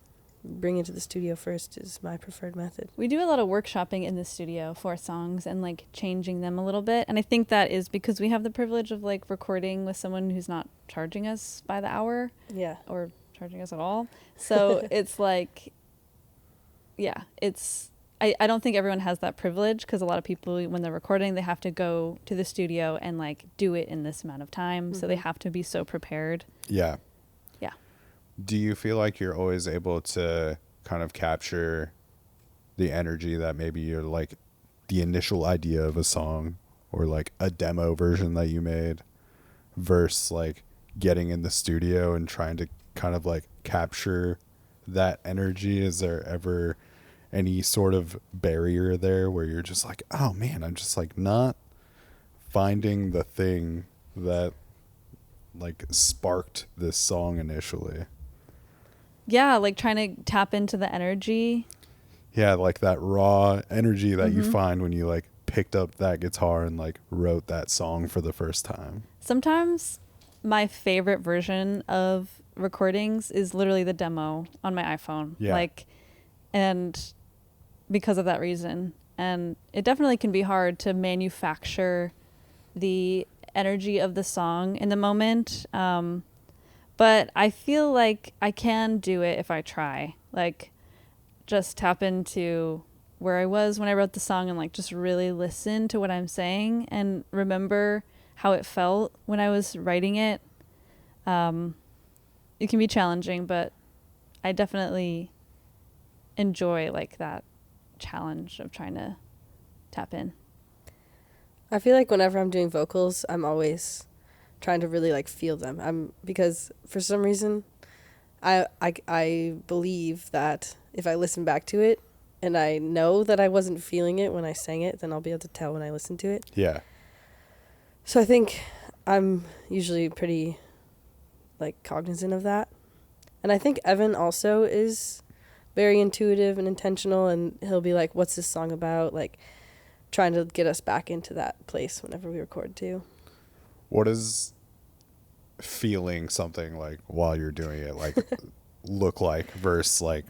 bringing it to the studio first is my preferred method. We do a lot of workshopping in the studio for songs and like changing them a little bit. And I think that is because we have the privilege of like recording with someone who's not charging us by the hour Yeah. or charging us at all. So it's like, yeah, I don't think everyone has that privilege because a lot of people, when they're recording, they have to go to the studio and like do it in this amount of time. So they have to be so prepared. Yeah. Yeah. Do you feel like you're always able to kind of capture the energy that maybe you're like the initial idea of a song or like a demo version that you made versus like getting in the studio and trying to kind of like capture that energy? Is there ever any sort of barrier there where you're just like, oh man, I'm just like not finding the thing that like sparked this song initially? Yeah, like trying to tap into the energy. Yeah, like that raw energy that you find when you like picked up that guitar and like wrote that song for the first time. Sometimes my favorite version of recordings is literally the demo on my iPhone. Yeah. Like, and because of that reason. And it definitely can be hard to manufacture the energy of the song in the moment. But I feel like I can do it if I try. Like, just tap into where I was when I wrote the song and like just really listen to what I'm saying and remember how it felt when I was writing it. It can be challenging, but I definitely enjoy like that challenge of trying to tap in. I feel like whenever I'm doing vocals, I'm always trying to really like feel them. Because for some reason, I believe that if I listen back to it and I know that I wasn't feeling it when I sang it, then I'll be able to tell when I listen to it. Yeah. So I think I'm usually pretty like cognizant of that. And I think Evan also is very intuitive and intentional, and he'll be like, what's this song about? Like trying to get us back into that place whenever we record too. What does feeling something like while you're doing it like look like versus like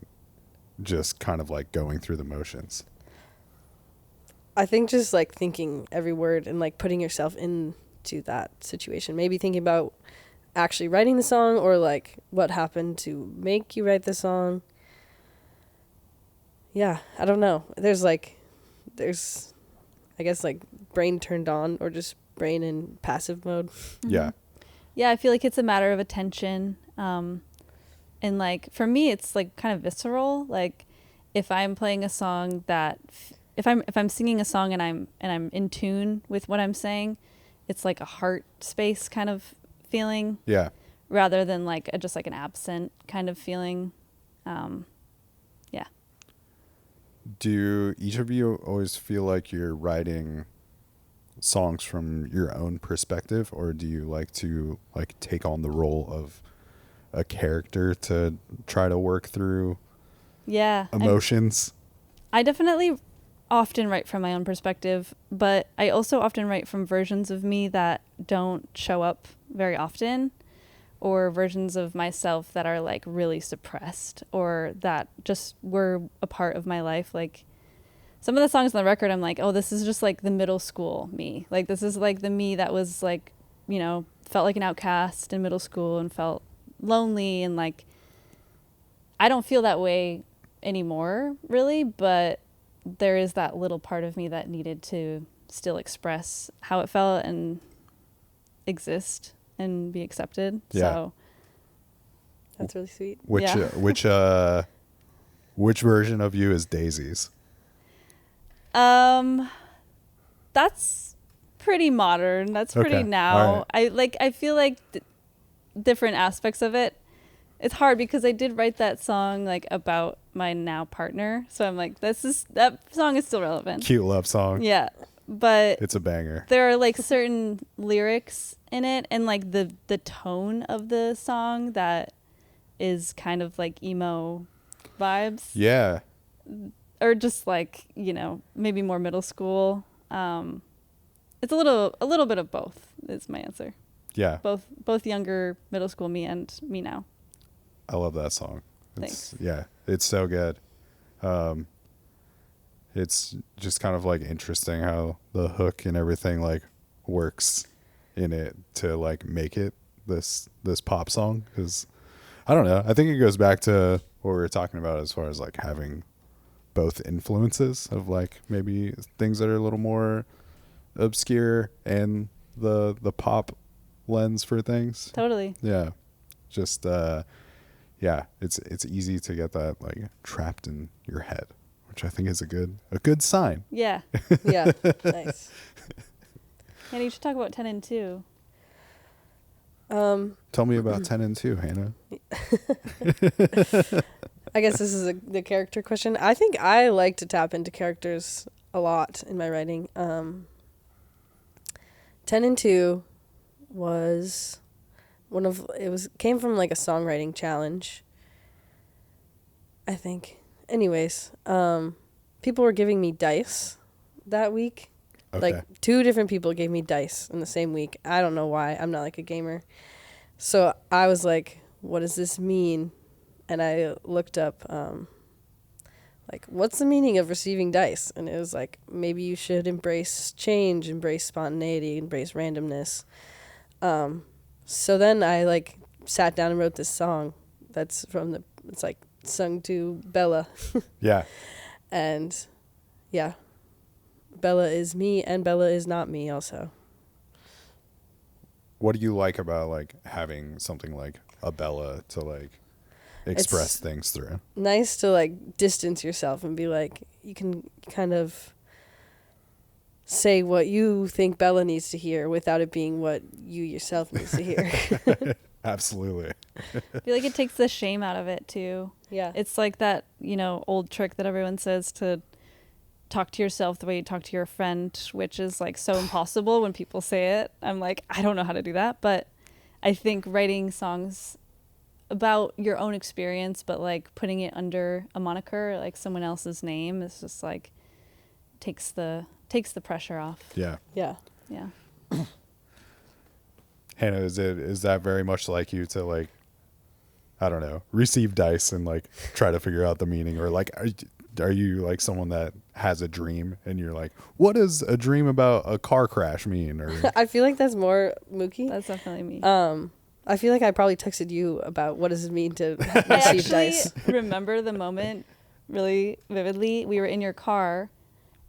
just kind of like going through the motions? I think just like thinking every word and like putting yourself into that situation. Maybe thinking about actually writing the song or like what happened to make you write the song. Yeah, I don't know. There's I guess like brain turned on or just brain in passive mode. Yeah. Yeah, I feel like it's a matter of attention. And like for me it's like kind of visceral. Like if I'm playing a song that if I'm singing a song and I'm in tune with what I'm saying, it's like a heart space kind of feeling. Yeah. Rather than like just like an absent kind of feeling. Yeah. Do each of you always feel like you're writing songs from your own perspective, or do you like to like take on the role of a character to try to work through emotions? I definitely often write from my own perspective, but I also often write from versions of me that don't show up very often, or versions of myself that are like really suppressed or that just were a part of my life. Like some of the songs on the record, I'm like, oh, this is just like the middle school me. Like this is like the me that was like, you know, felt like an outcast in middle school and felt lonely, and like I don't feel that way anymore really, but there is that little part of me that needed to still express how it felt and exist and be accepted. Yeah. So That's really sweet. Which version of you is Daisy's? That's pretty modern. That's pretty Okay. now. All right. I feel like different aspects of it. It's hard because I did write that song like about my now partner. So I'm like, that song is still relevant. Cute love song. Yeah. But It's a banger. there are like certain lyrics in it and like the tone of the song that is kind of like emo vibes. Yeah. Or just like, you know, maybe more middle school. It's a little bit of both is my answer. Yeah. Both younger middle school me and me now. I love that song. Thanks. Yeah, it's so good. It's just kind of like interesting how the hook and everything like works in it to like make it this pop song. Because I don't know, I think it goes back to what we were talking about as far as like having both influences of like maybe things that are a little more obscure and the pop lens for things. Totally. Yeah, just yeah, it's easy to get that like trapped in your head, which I think is a good sign. Yeah. Yeah, nice. Hannah, you should talk about 10 and 2. Tell me about 10 and 2, Hannah. I guess this is the character question. I think I like to tap into characters a lot in my writing. 10 and 2 was came from like a songwriting challenge, I think. Anyways, people were giving me dice that week. Okay. Like 2 different people gave me dice in the same week. I don't know why. I'm not like a gamer. So I was like, what does this mean? And I looked up, like, what's the meaning of receiving dice? And it was like, maybe you should embrace change, embrace spontaneity, embrace randomness. So then I, like, sat down and wrote this song that's it's, like, sung to Bella. Yeah. And, yeah, Bella is me and Bella is not me also. What do you like about, like, having something like a Bella to, like, express things through? Nice to like distance yourself and be like, you can kind of say what you think Bella needs to hear without it being what you yourself needs to hear. Absolutely. I feel like it takes the shame out of it too. Yeah. It's like that, old trick that everyone says to talk to yourself the way you talk to your friend, which is like so impossible when people say it. I'm like, I don't know how to do that. But I think writing songs about your own experience, but like putting it under a moniker, like someone else's name, is just like takes the pressure off. Yeah. Yeah. Yeah. Hannah, is that very much like you to, like, I don't know, receive dice and like try to figure out the meaning, or like are you like someone that has a dream and you're like, what does a dream about a car crash mean? Or I feel like that's more Mookie. That's definitely me. I feel like I probably texted you about what does it mean to I receive dice. remember the moment really vividly. We were in your car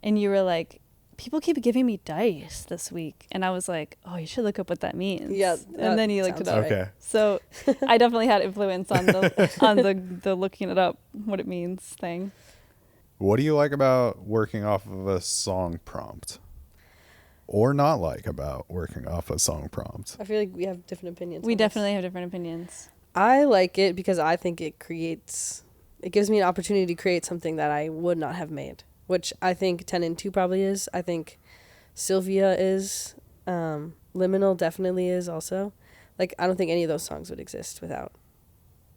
and you were like, people keep giving me dice this week. And I was like, oh, you should look up what that means. Yeah. And then you looked it sounds up. right. okay. So I definitely had influence on the looking it up, what it means thing. What do you like about working off of a song prompt? Or not like about working off a song prompt? I feel like we have different opinions. We on this. definitely have different opinions. I like it because I think it gives me an opportunity to create something that I would not have made, which I think 10 and 2 probably is. I think Sylvia is. Liminal definitely is also. Like, I don't think any of those songs would exist without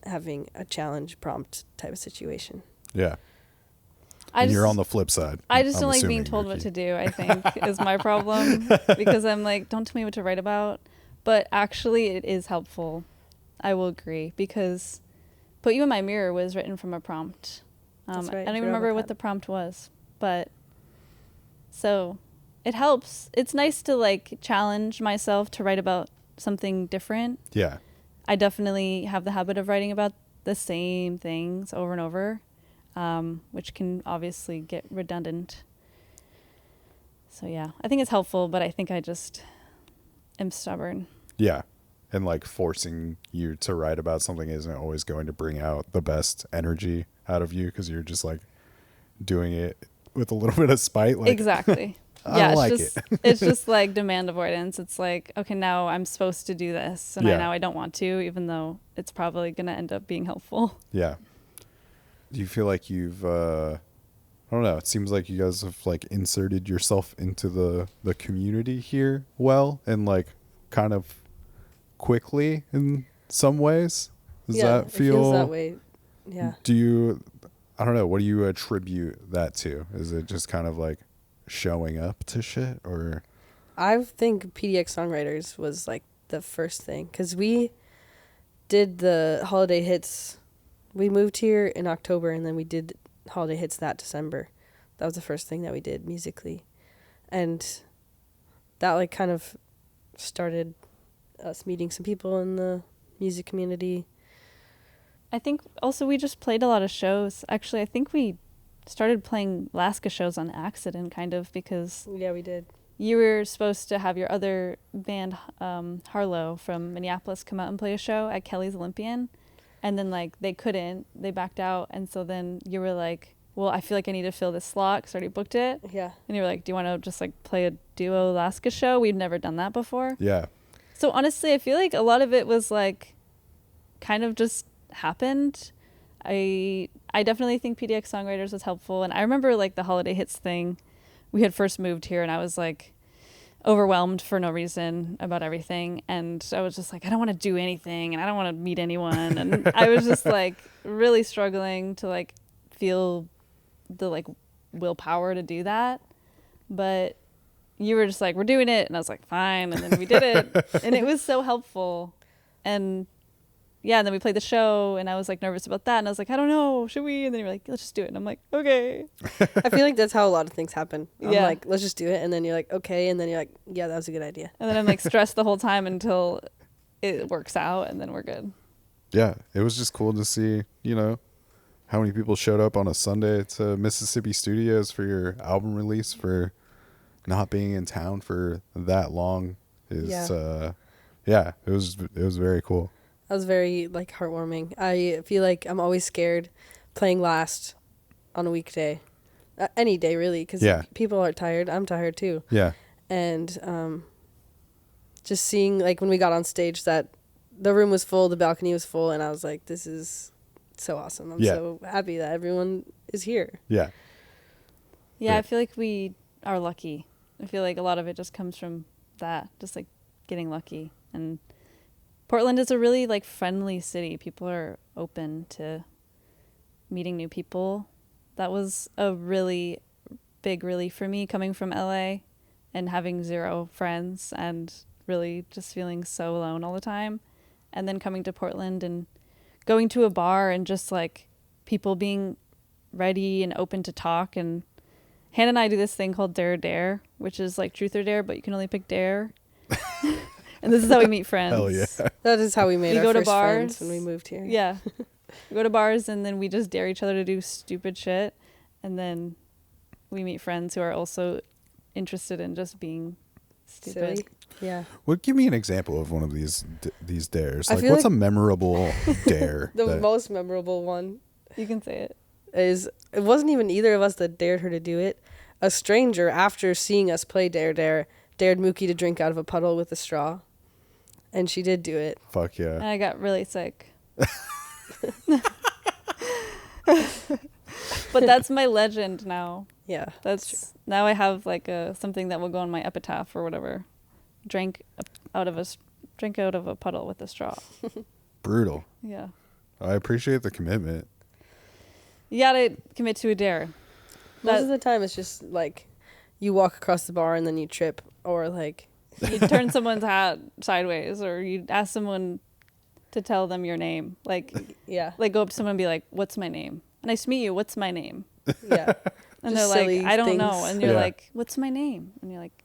having a challenge prompt type of situation. Yeah. And you're on the flip side. I just I'm don't like being assuming, told Mookie. what to do, I think, is my problem. Because I'm like, don't tell me what to write about. But actually, it is helpful. I will agree. Because Put You in My Mirror was written from a prompt. That's right, I don't I even forgot remember about what that. the prompt was. But so it helps. It's nice to like challenge myself to write about something different. Yeah. I definitely have the habit of writing about the same things over and over, which can obviously get redundant. So yeah, I think it's helpful, but I think I just am stubborn. Yeah. And like forcing you to write about something isn't always going to bring out the best energy out of you, because you're just like doing it with a little bit of spite. Like, Exactly. I Yeah, don't like it's just it. it's just like demand avoidance. It's like, okay, now I'm supposed to do this, and Yeah. now I don't want to, even though it's probably gonna end up being helpful. Yeah. Do you feel like you've I don't know, it seems like you guys have like inserted yourself into the community here well, and like kind of quickly in some ways? Does that it feel feels that way. Yeah. Do you, I don't know, what do you attribute that to? Is it just kind of like showing up to shit, or? I think PDX Songwriters was like the first thing, because we did the holiday hits. We moved here in October, and then we did holiday hits that December. That was the first thing that we did musically, and that like kind of started us meeting some people in the music community. I think also we just played a lot of shows. Actually, I think we started playing Laska shows on accident, kind of, because Yeah, we did. you were supposed to have your other band, Harlow from Minneapolis, come out and play a show at Kelly's Olympian. And then, like, they couldn't. They backed out. And so then you were like, well, I feel like I need to fill this slot because I already booked it. Yeah. And you were like, do you want to just like play a duo Laska show? We've never done that before. Yeah. So honestly, I feel like a lot of it was like kind of just happened. I definitely think PDX Songwriters was helpful. And I remember like the holiday hits thing. We had first moved here and I was like overwhelmed for no reason about everything. And I was just like, I don't want to do anything and I don't want to meet anyone. And I was just like really struggling to like feel the like willpower to do that. But you were just like, we're doing it. And I was like, fine. And then we did it. And it was so helpful. And yeah, and then we played the show and I was like nervous about that. And I was like, I don't know, should we? And then you were like, let's just do it. And I'm like, okay. I feel like that's how a lot of things happen. I'm Yeah. like, let's just do it. And then you're like, okay. And then you're like, yeah, that was a good idea. And then I'm like stressed the whole time until it works out and then we're good. Yeah. It was just cool to see, you know, how many people showed up on a Sunday to Mississippi Studios for your album release for not being in town for that long is, yeah, it was very cool. That was very like heartwarming. I feel like I'm always scared playing last on a weekday, any day really, because people are tired. I'm tired too. Yeah. And just seeing like when we got on stage that the room was full, the balcony was full, and I was like, this is so awesome. I'm so happy that everyone is here. Yeah. Yeah, I feel like we are lucky. I feel like a lot of it just comes from that, just like getting lucky. And Portland is a really like friendly city. People are open to meeting new people. That was a really big relief for me coming from LA and having zero friends and really just feeling so alone all the time. And then coming to Portland and going to a bar and just like people being ready and open to talk. And Hannah and I do this thing called Dare or Dare, which is like truth or dare, but you can only pick dare. And this is how we meet friends. Hell yeah. That is how we made We our go to first bars. friends when we moved here. Yeah. We go to bars and then we just dare each other to do stupid shit. And then we meet friends who are also interested in just being stupid. Silly. Yeah. What give me an example of one of these dares? I Like feel what's like a memorable dare? The that- most memorable one You can say it. is it wasn't even either of us that dared her to do it. A stranger, after seeing us play Dare Dare, dared Mookie to drink out of a puddle with a straw. And she did do it. Fuck yeah. And I got really sick. But that's my legend now. Yeah. That's now I have like a something that will go on my epitaph or whatever. Drank out of a puddle with a straw. Brutal. Yeah. I appreciate the commitment. You gotta commit to a dare. Most of the time it's just like you walk across the bar and then you trip, or like You turn someone's hat sideways, or you ask someone to tell them your name. Like go up to someone and be like, "What's my name?" Nice to meet you. What's my name? Yeah. And Just they're silly like, "I don't know." things. And you're Yeah. like, "What's my name?" And you're like,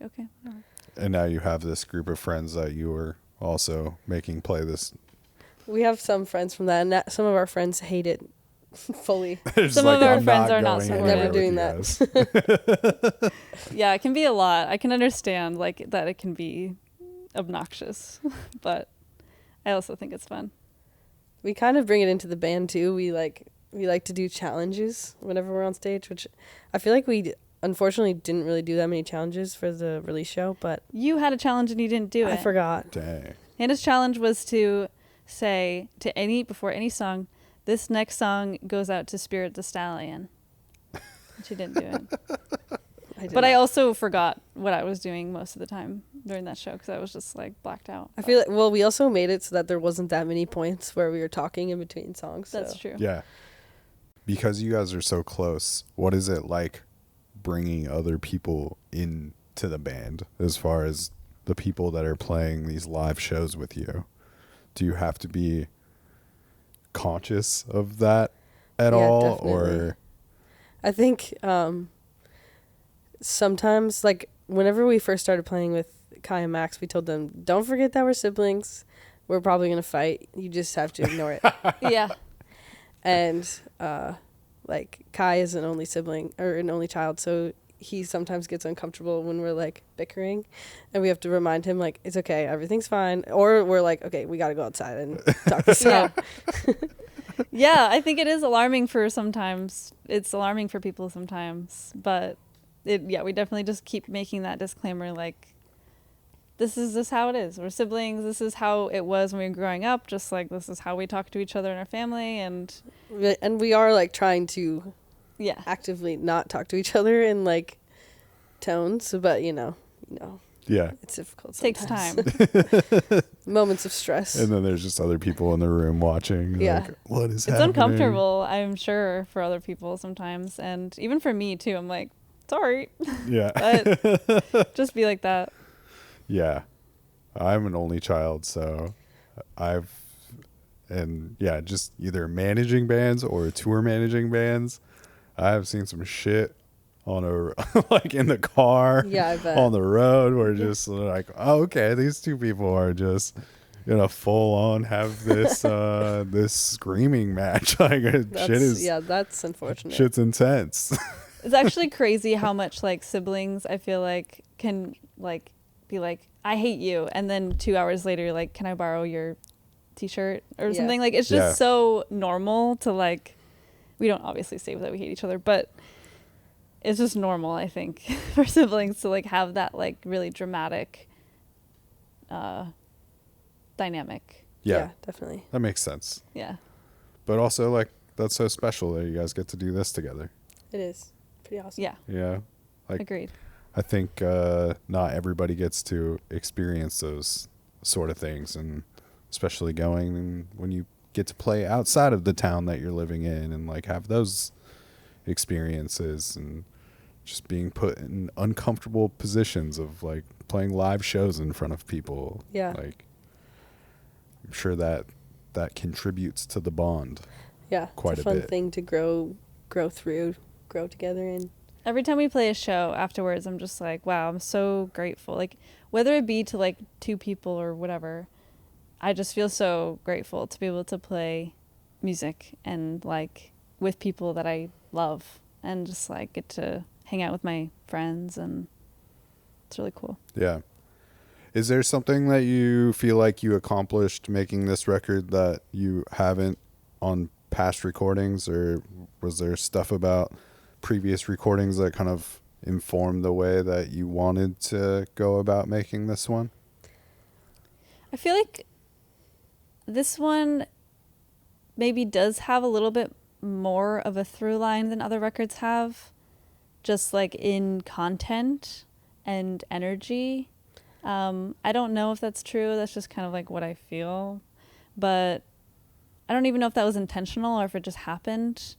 "Okay, whatever." And now you have this group of friends that you were also making play this. We have some friends from that, and some of our friends hate it fully. Some of our friends are not going supportive. anywhere Never doing with that. you guys. Yeah, it can be a lot. I can understand like that it can be obnoxious, but I also think it's fun. We kind of bring it into the band too. We like to do challenges whenever we're on stage, which I feel like we unfortunately didn't really do that many challenges for the release show, but You had a challenge and you didn't do it. I forgot. Dang. Hannah's challenge was to say before any song, this next song goes out to Spirit the Stallion. She didn't do it. But I also forgot what I was doing most of the time during that show because I was just like blacked out. I feel like, we also made it so that there wasn't that many points where we were talking in between songs. That's so. true. Yeah. Because you guys are so close, what is it like bringing other people into the band as far as the people that are playing these live shows with you? Do you have to be conscious of that at all? Definitely. Or I think sometimes, like, whenever we first started playing with Kai and Max, we told them, don't forget that we're siblings. We're probably going to fight. You just have to ignore it. Yeah. And, like, Kai is an only sibling, or an only child, so he sometimes gets uncomfortable when we're, like, bickering. And we have to remind him, like, it's okay, everything's fine. Or we're like, okay, we got to go outside and talk this out. Yeah, I think it is alarming for sometimes. It's alarming for people sometimes, but we definitely just keep making that disclaimer, like, this is just how it is. We're siblings. This is how it was when we were growing up. Just like this is how we talk to each other in our family, and we are like trying to yeah, actively not talk to each other in like tones, but Yeah. it's difficult takes sometimes. time. Moments of stress. And then there's just other people in the room watching. Yeah. Like, what is It's happening? uncomfortable, I'm sure, for other people sometimes, and even for me too. I'm like, sorry, Yeah. but just be like that. Yeah. I'm an only child, so just either managing bands or tour managing bands. I've seen some shit on like in the car, Yeah, I bet. on the road, where just like, oh, okay, these two people are just gonna full on have this this screaming match. Like That's unfortunate. shit's intense. It's actually crazy how much like siblings I feel like can like be like, I hate you, and then 2 hours later you're like, can I borrow your t-shirt or Yeah. something? Like it's just so normal to like, we don't obviously say that we hate each other, but it's just normal, I think, for siblings to like have that like really dramatic dynamic. Yeah, Definitely. that makes sense. Yeah. But also, like, that's so special that you guys get to do this together. It is pretty awesome. Yeah. Yeah. Like, Agreed. I think not everybody gets to experience those sort of things, and especially going when you get to play outside of the town that you're living in and like have those experiences, and just being put in uncomfortable positions of like playing live shows in front of people. Yeah. Like, I'm sure that contributes to the bond. Yeah. Quite it's a a fun bit. thing to grow together in. Every time we play a show afterwards, I'm just like, wow, I'm so grateful. Like, whether it be to like two people or whatever, I just feel so grateful to be able to play music and like with people that I love, and just like get to hang out with my friends, and it's really cool. Yeah. Is there something that you feel like you accomplished making this record that you haven't on past recordings, or was there stuff about previous recordings that kind of informed the way that you wanted to go about making this one? I feel like this one maybe does have a little bit more of a through line than other records have, just like in content and energy. I don't know if that's true. That's just kind of like what I feel, but I don't even know if that was intentional or if it just happened.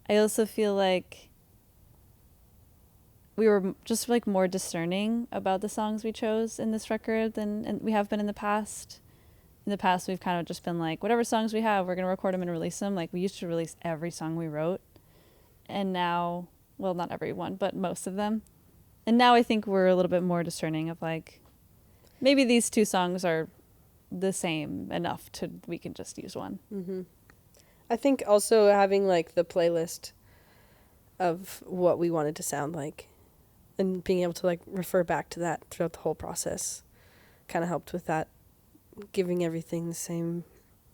I also feel like we were just like more discerning about the songs we chose in this record than we have been in the past. In the past, we've kind of just been like, whatever songs we have, we're going to record them and release them. Like, we used to release every song we wrote. And now, well, not every one, but most of them. And now I think we're a little bit more discerning of like, maybe these two songs are the same enough to, we can just use one. Mm-hmm. I think also having like the playlist of what we wanted to sound like and being able to like refer back to that throughout the whole process kind of helped with that, giving everything the same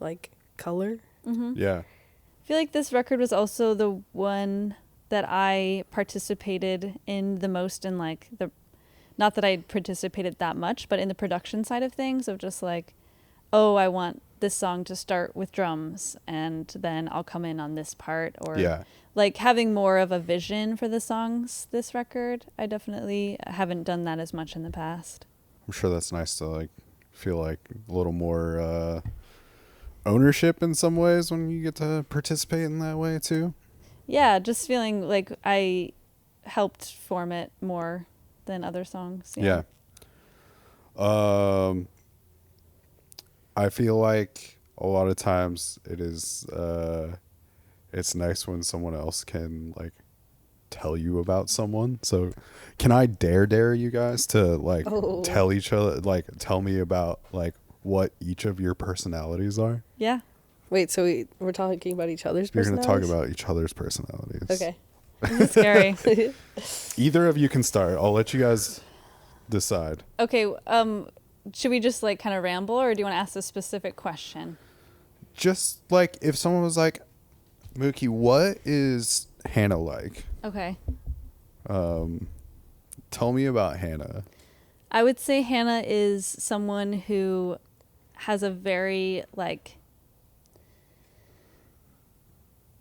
like color. Mm-hmm. Yeah. I feel like this record was also the one that I participated in the most in like the, not that I participated that much, but in the production side of things, of just like, oh, I want this song to start with drums and then I'll come in on this part, or like having more of a vision for the songs this record. I definitely haven't done that as much in the past. I'm sure that's nice to like feel like a little more ownership in some ways when you get to participate in that way too. Yeah, just feeling like I helped form it more than other songs. Yeah. I feel like a lot of times it is it's nice when someone else can like tell you about someone. So can I dare you guys to like tell each other, like tell me about like what each of your personalities are? Yeah. Wait, so we're talking about each other's You're going personalities? to talk about each other's personalities. Okay. This is scary. Either of you can start. I'll let you guys decide. Okay, should we just like kind of ramble, or do you want to ask a specific question? just like if someone was like, Mookie, what is Hannah like? Okay. Tell me about Hannah. I would say Hannah is someone who has a very like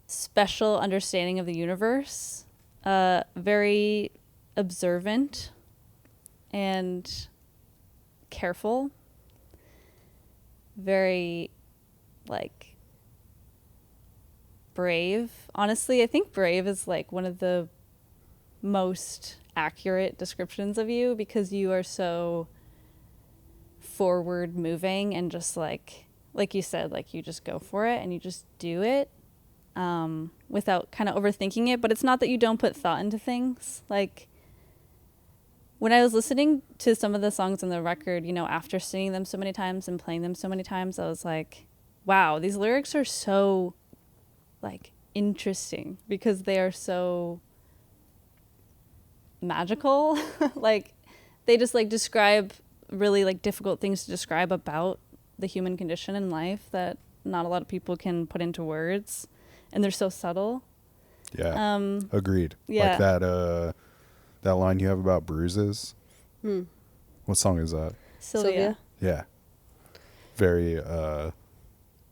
special understanding of the universe, very observant and careful, very like brave. Honestly, I think brave is like one of the most accurate descriptions of you because you are so forward moving and just like you said, like you just go for it and you just do it without kind of overthinking it. But it's not that you don't put thought into things. Like when I was listening to some of the songs on the record, you know, after singing them so many times and playing them so many times, I was like, wow, these lyrics are so like interesting because they are so magical. Like they just like describe really like difficult things to describe about the human condition in life that not a lot of people can put into words, and they're so subtle. Yeah. Agreed. Yeah. Like that line you have about bruises. What song is that? Sylvia. Yeah. Very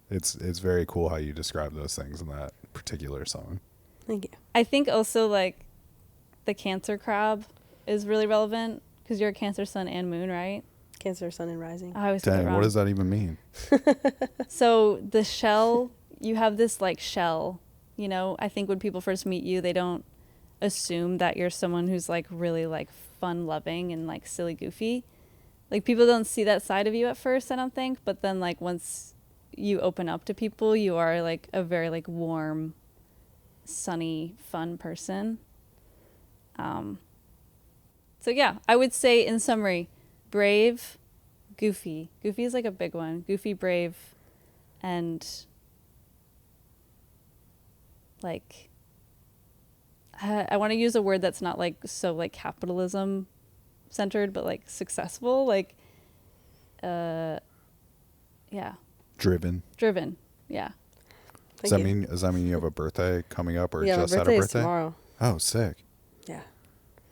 it's very cool how you describe those things in that particular song. Thank you. I think also like the Cancer crab is really relevant because you're a Cancer sun and moon, right? Cancer, Sun, and Rising. I always get that Dang, wrong. what does that even mean? So the shell, you have this like shell, you know, I think when people first meet you, they don't assume that you're someone who's like really like fun loving and like silly goofy. Like people don't see that side of you at first, I don't think. But then like once you open up to people, you are like a very like warm, sunny, fun person. So yeah, I would say in summary, brave, goofy. Goofy is like a big one. Goofy, brave, and like I want to use a word that's not like so like capitalism centered, but like successful. Like, yeah, Driven. Yeah. Does that mean you have a birthday coming up or Yeah, just my had a birthday is birthday? tomorrow. Oh, sick. Yeah.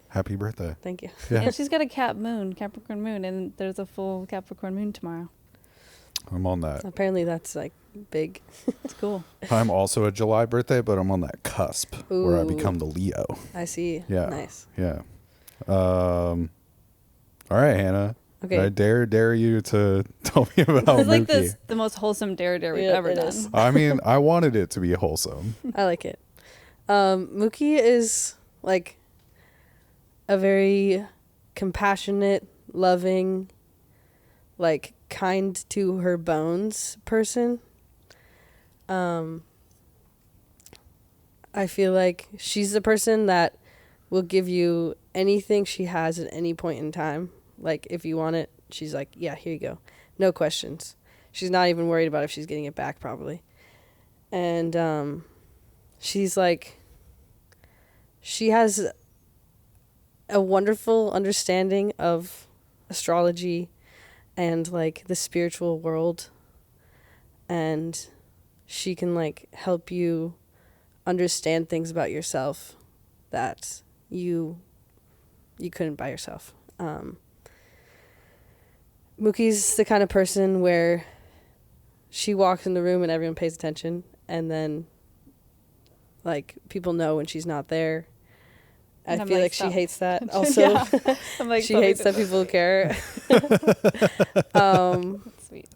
Happy birthday. Thank you. Yeah. And she's got a Capricorn moon, and there's a full Capricorn moon tomorrow. I'm on that. Apparently that's like big. It's cool. I'm also a July birthday, but I'm on that cusp where I Ooh. become the Leo. I see. Yeah. Nice. Yeah. All right, Hannah. Okay. I dare you to tell me about This is like Mookie. the most wholesome dare we've Yeah, ever it done. is. I mean, I wanted it to be wholesome. I like it. Mookie is like a very compassionate, loving, like kind to her bones person. I feel like she's the person that will give you anything she has at any point in time. Like if you want it, she's like, yeah, here you go. No questions. She's not even worried about if she's getting it back probably. And she's like, she has a wonderful understanding of astrology and like the spiritual world, and she can like help you understand things about yourself that you couldn't by yourself. Mookie's the kind of person where she walks in the room and everyone pays attention, and then like people know when she's not there. I And I'm feel like, like she stop. hates that also. Yeah. I'm like, She stop hates doing that people care. That's sweet.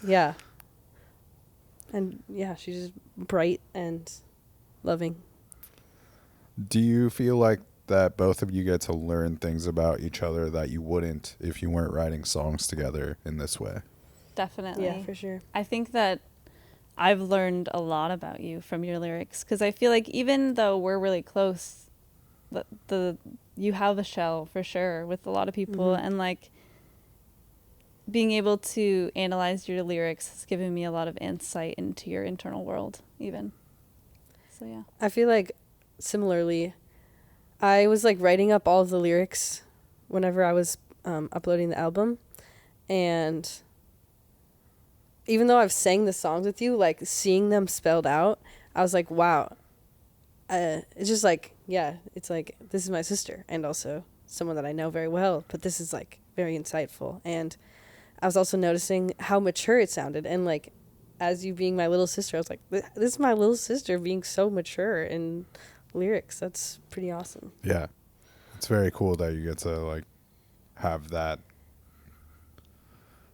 Yeah. And yeah, she's just bright and loving. Do you feel like that both of you get to learn things about each other that you wouldn't if you weren't writing songs together in this way? Definitely. Yeah, for sure. I think that I've learned a lot about you from your lyrics, because I feel like even though we're really close, you have a shell for sure with a lot of people, and like being able to analyze your lyrics has given me a lot of insight into your internal world even. So yeah. I feel like similarly, I was like writing up all of the lyrics whenever I was uploading the album, and even though I've sang the songs with you, like seeing them spelled out, I was like, wow. It's just like, yeah, it's like, this is my sister and also someone that I know very well, but this is like very insightful. And I was also noticing how mature it sounded. And like, as you being my little sister, I was like, this is my little sister being so mature in lyrics. That's pretty awesome. Yeah. It's very cool that you get to like have that,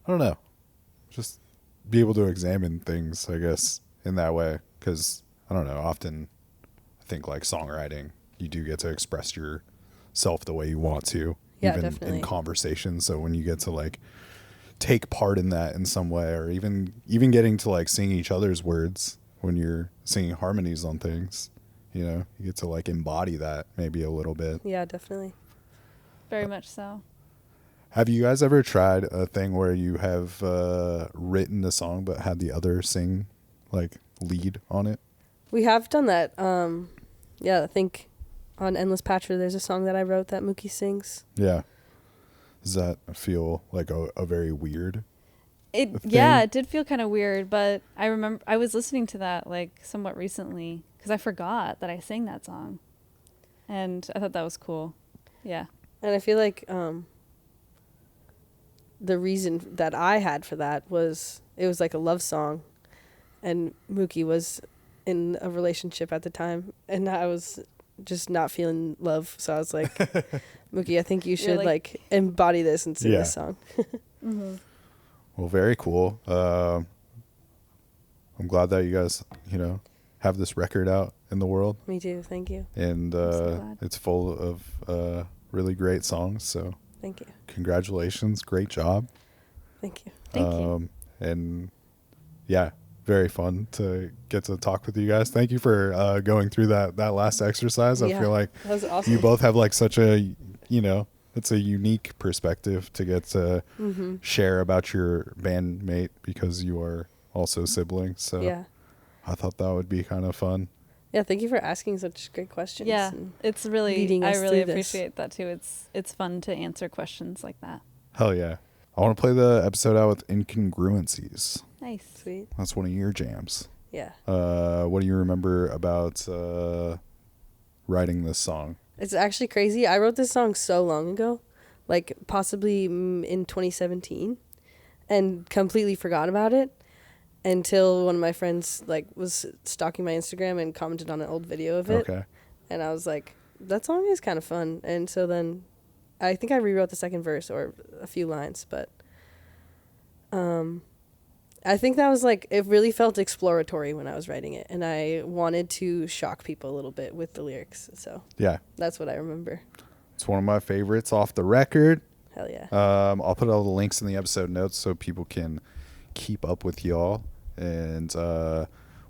I don't know, just be able to examine things, I guess, in that way. Because, I don't know, often I think like songwriting, you do get to express yourself the way you want to, Yeah, even definitely. in conversation. So when you get to like take part in that in some way, or even getting to like sing each other's words when you're singing harmonies on things, you know, you get to like embody that maybe a little bit. Yeah, definitely. Very much so. Have you guys ever tried a thing where you have written a song but had the other sing like lead on it? We have done that. Yeah, I think on Endless Patcher, there's a song that I wrote that Mookie sings. Yeah. Does that feel like a very weird It thing? yeah, it did feel kind of weird, but I remember I was listening to that like somewhat recently because I forgot that I sang that song, and I thought that was cool. Yeah. And I feel like the reason that I had for that was it was like a love song, and Mookie was in a relationship at the time, and I was just not feeling love. So I was like, Mookie, I think you should like embody this and sing this song. Mm-hmm. Well, very cool. I'm glad that you guys, you know, have this record out in the world. Me too. Thank you. And so glad. it's full of really great songs. So Thank you. congratulations. Great job. Thank you. Thank you. And yeah, very fun to get to talk with you guys. Thank you for going through that last exercise. I Yeah, feel like that was awesome. you both have like such a, you know, it's a unique perspective to get to share about your bandmate because you are also siblings. So Yeah. I thought that would be kind of fun. Yeah. Thank you for asking such great questions. Yeah, and it's really leading I us really through this. appreciate that too. It's fun to answer questions like that. Hell yeah. I want to play the episode out with Incongruencies. Nice. Sweet. That's one of your jams. Yeah. What do you remember about writing this song? It's actually crazy. I wrote this song so long ago, like possibly in 2017, and completely forgot about it until one of my friends like was stalking my Instagram and commented on an old video of it. Okay. And I was like, that song is kind of fun. And so then I think I rewrote the second verse or a few lines, but I think that was like, it really felt exploratory when I was writing it, and I wanted to shock people a little bit with the lyrics. So Yeah. that's what I remember. It's one of my favorites off the record. Hell yeah. I'll put all the links in the episode notes so people can keep up with y'all. And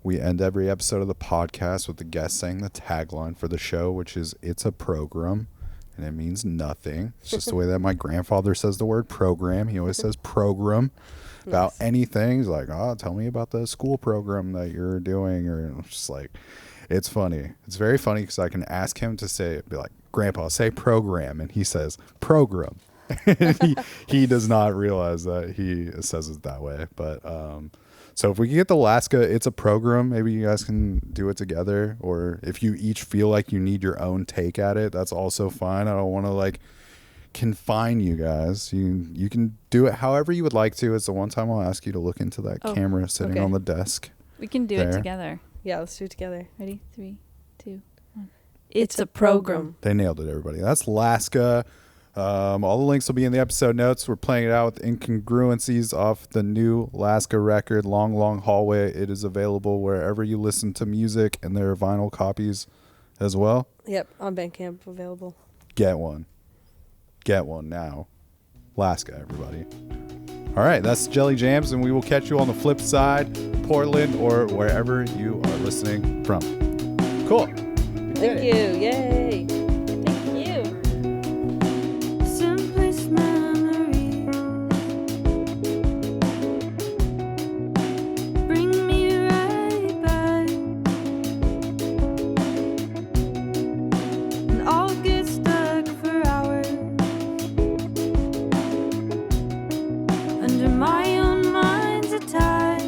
we end every episode of the podcast with the guest saying the tagline for the show, which is "It's a program," and it means nothing. It's just the way that my grandfather says the word program. He always says program about Nice. anything. He's like, "Oh, tell me about the school program that you're doing," or it's just like, it's funny. It's very funny because I can ask him to say, be like, "Grandpa, say program," and he says program. he does not realize that he says it that way. But so if we can get the Laska, it's a program. Maybe you guys can do it together, or if you each feel like you need your own take at it, that's also fine. I don't want to like confine you guys. You can do it however you would like to. It's the one time I'll ask you to look into that camera sitting okay. on the desk. We can do There. it together. Yeah, let's do it together. Ready? 3, 2, 1. It's a program. They nailed it, everybody. That's Laska. All the links will be in the episode notes. We're playing it out with Incongruencies off the new Laska record, Long, Long Hallway. It is available wherever you listen to music, and there are vinyl copies as well. Yep, on Bandcamp available. Get one. Get one now. Laska, everybody. All right, that's Jelly Jams, and we will catch you on the flip side, Portland, or wherever you are listening from. Cool. Thank you. Yay. Thank you. Simplest memories bring me right back, and I'll get stuck for hours under my own mind's attack.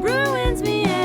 ruins me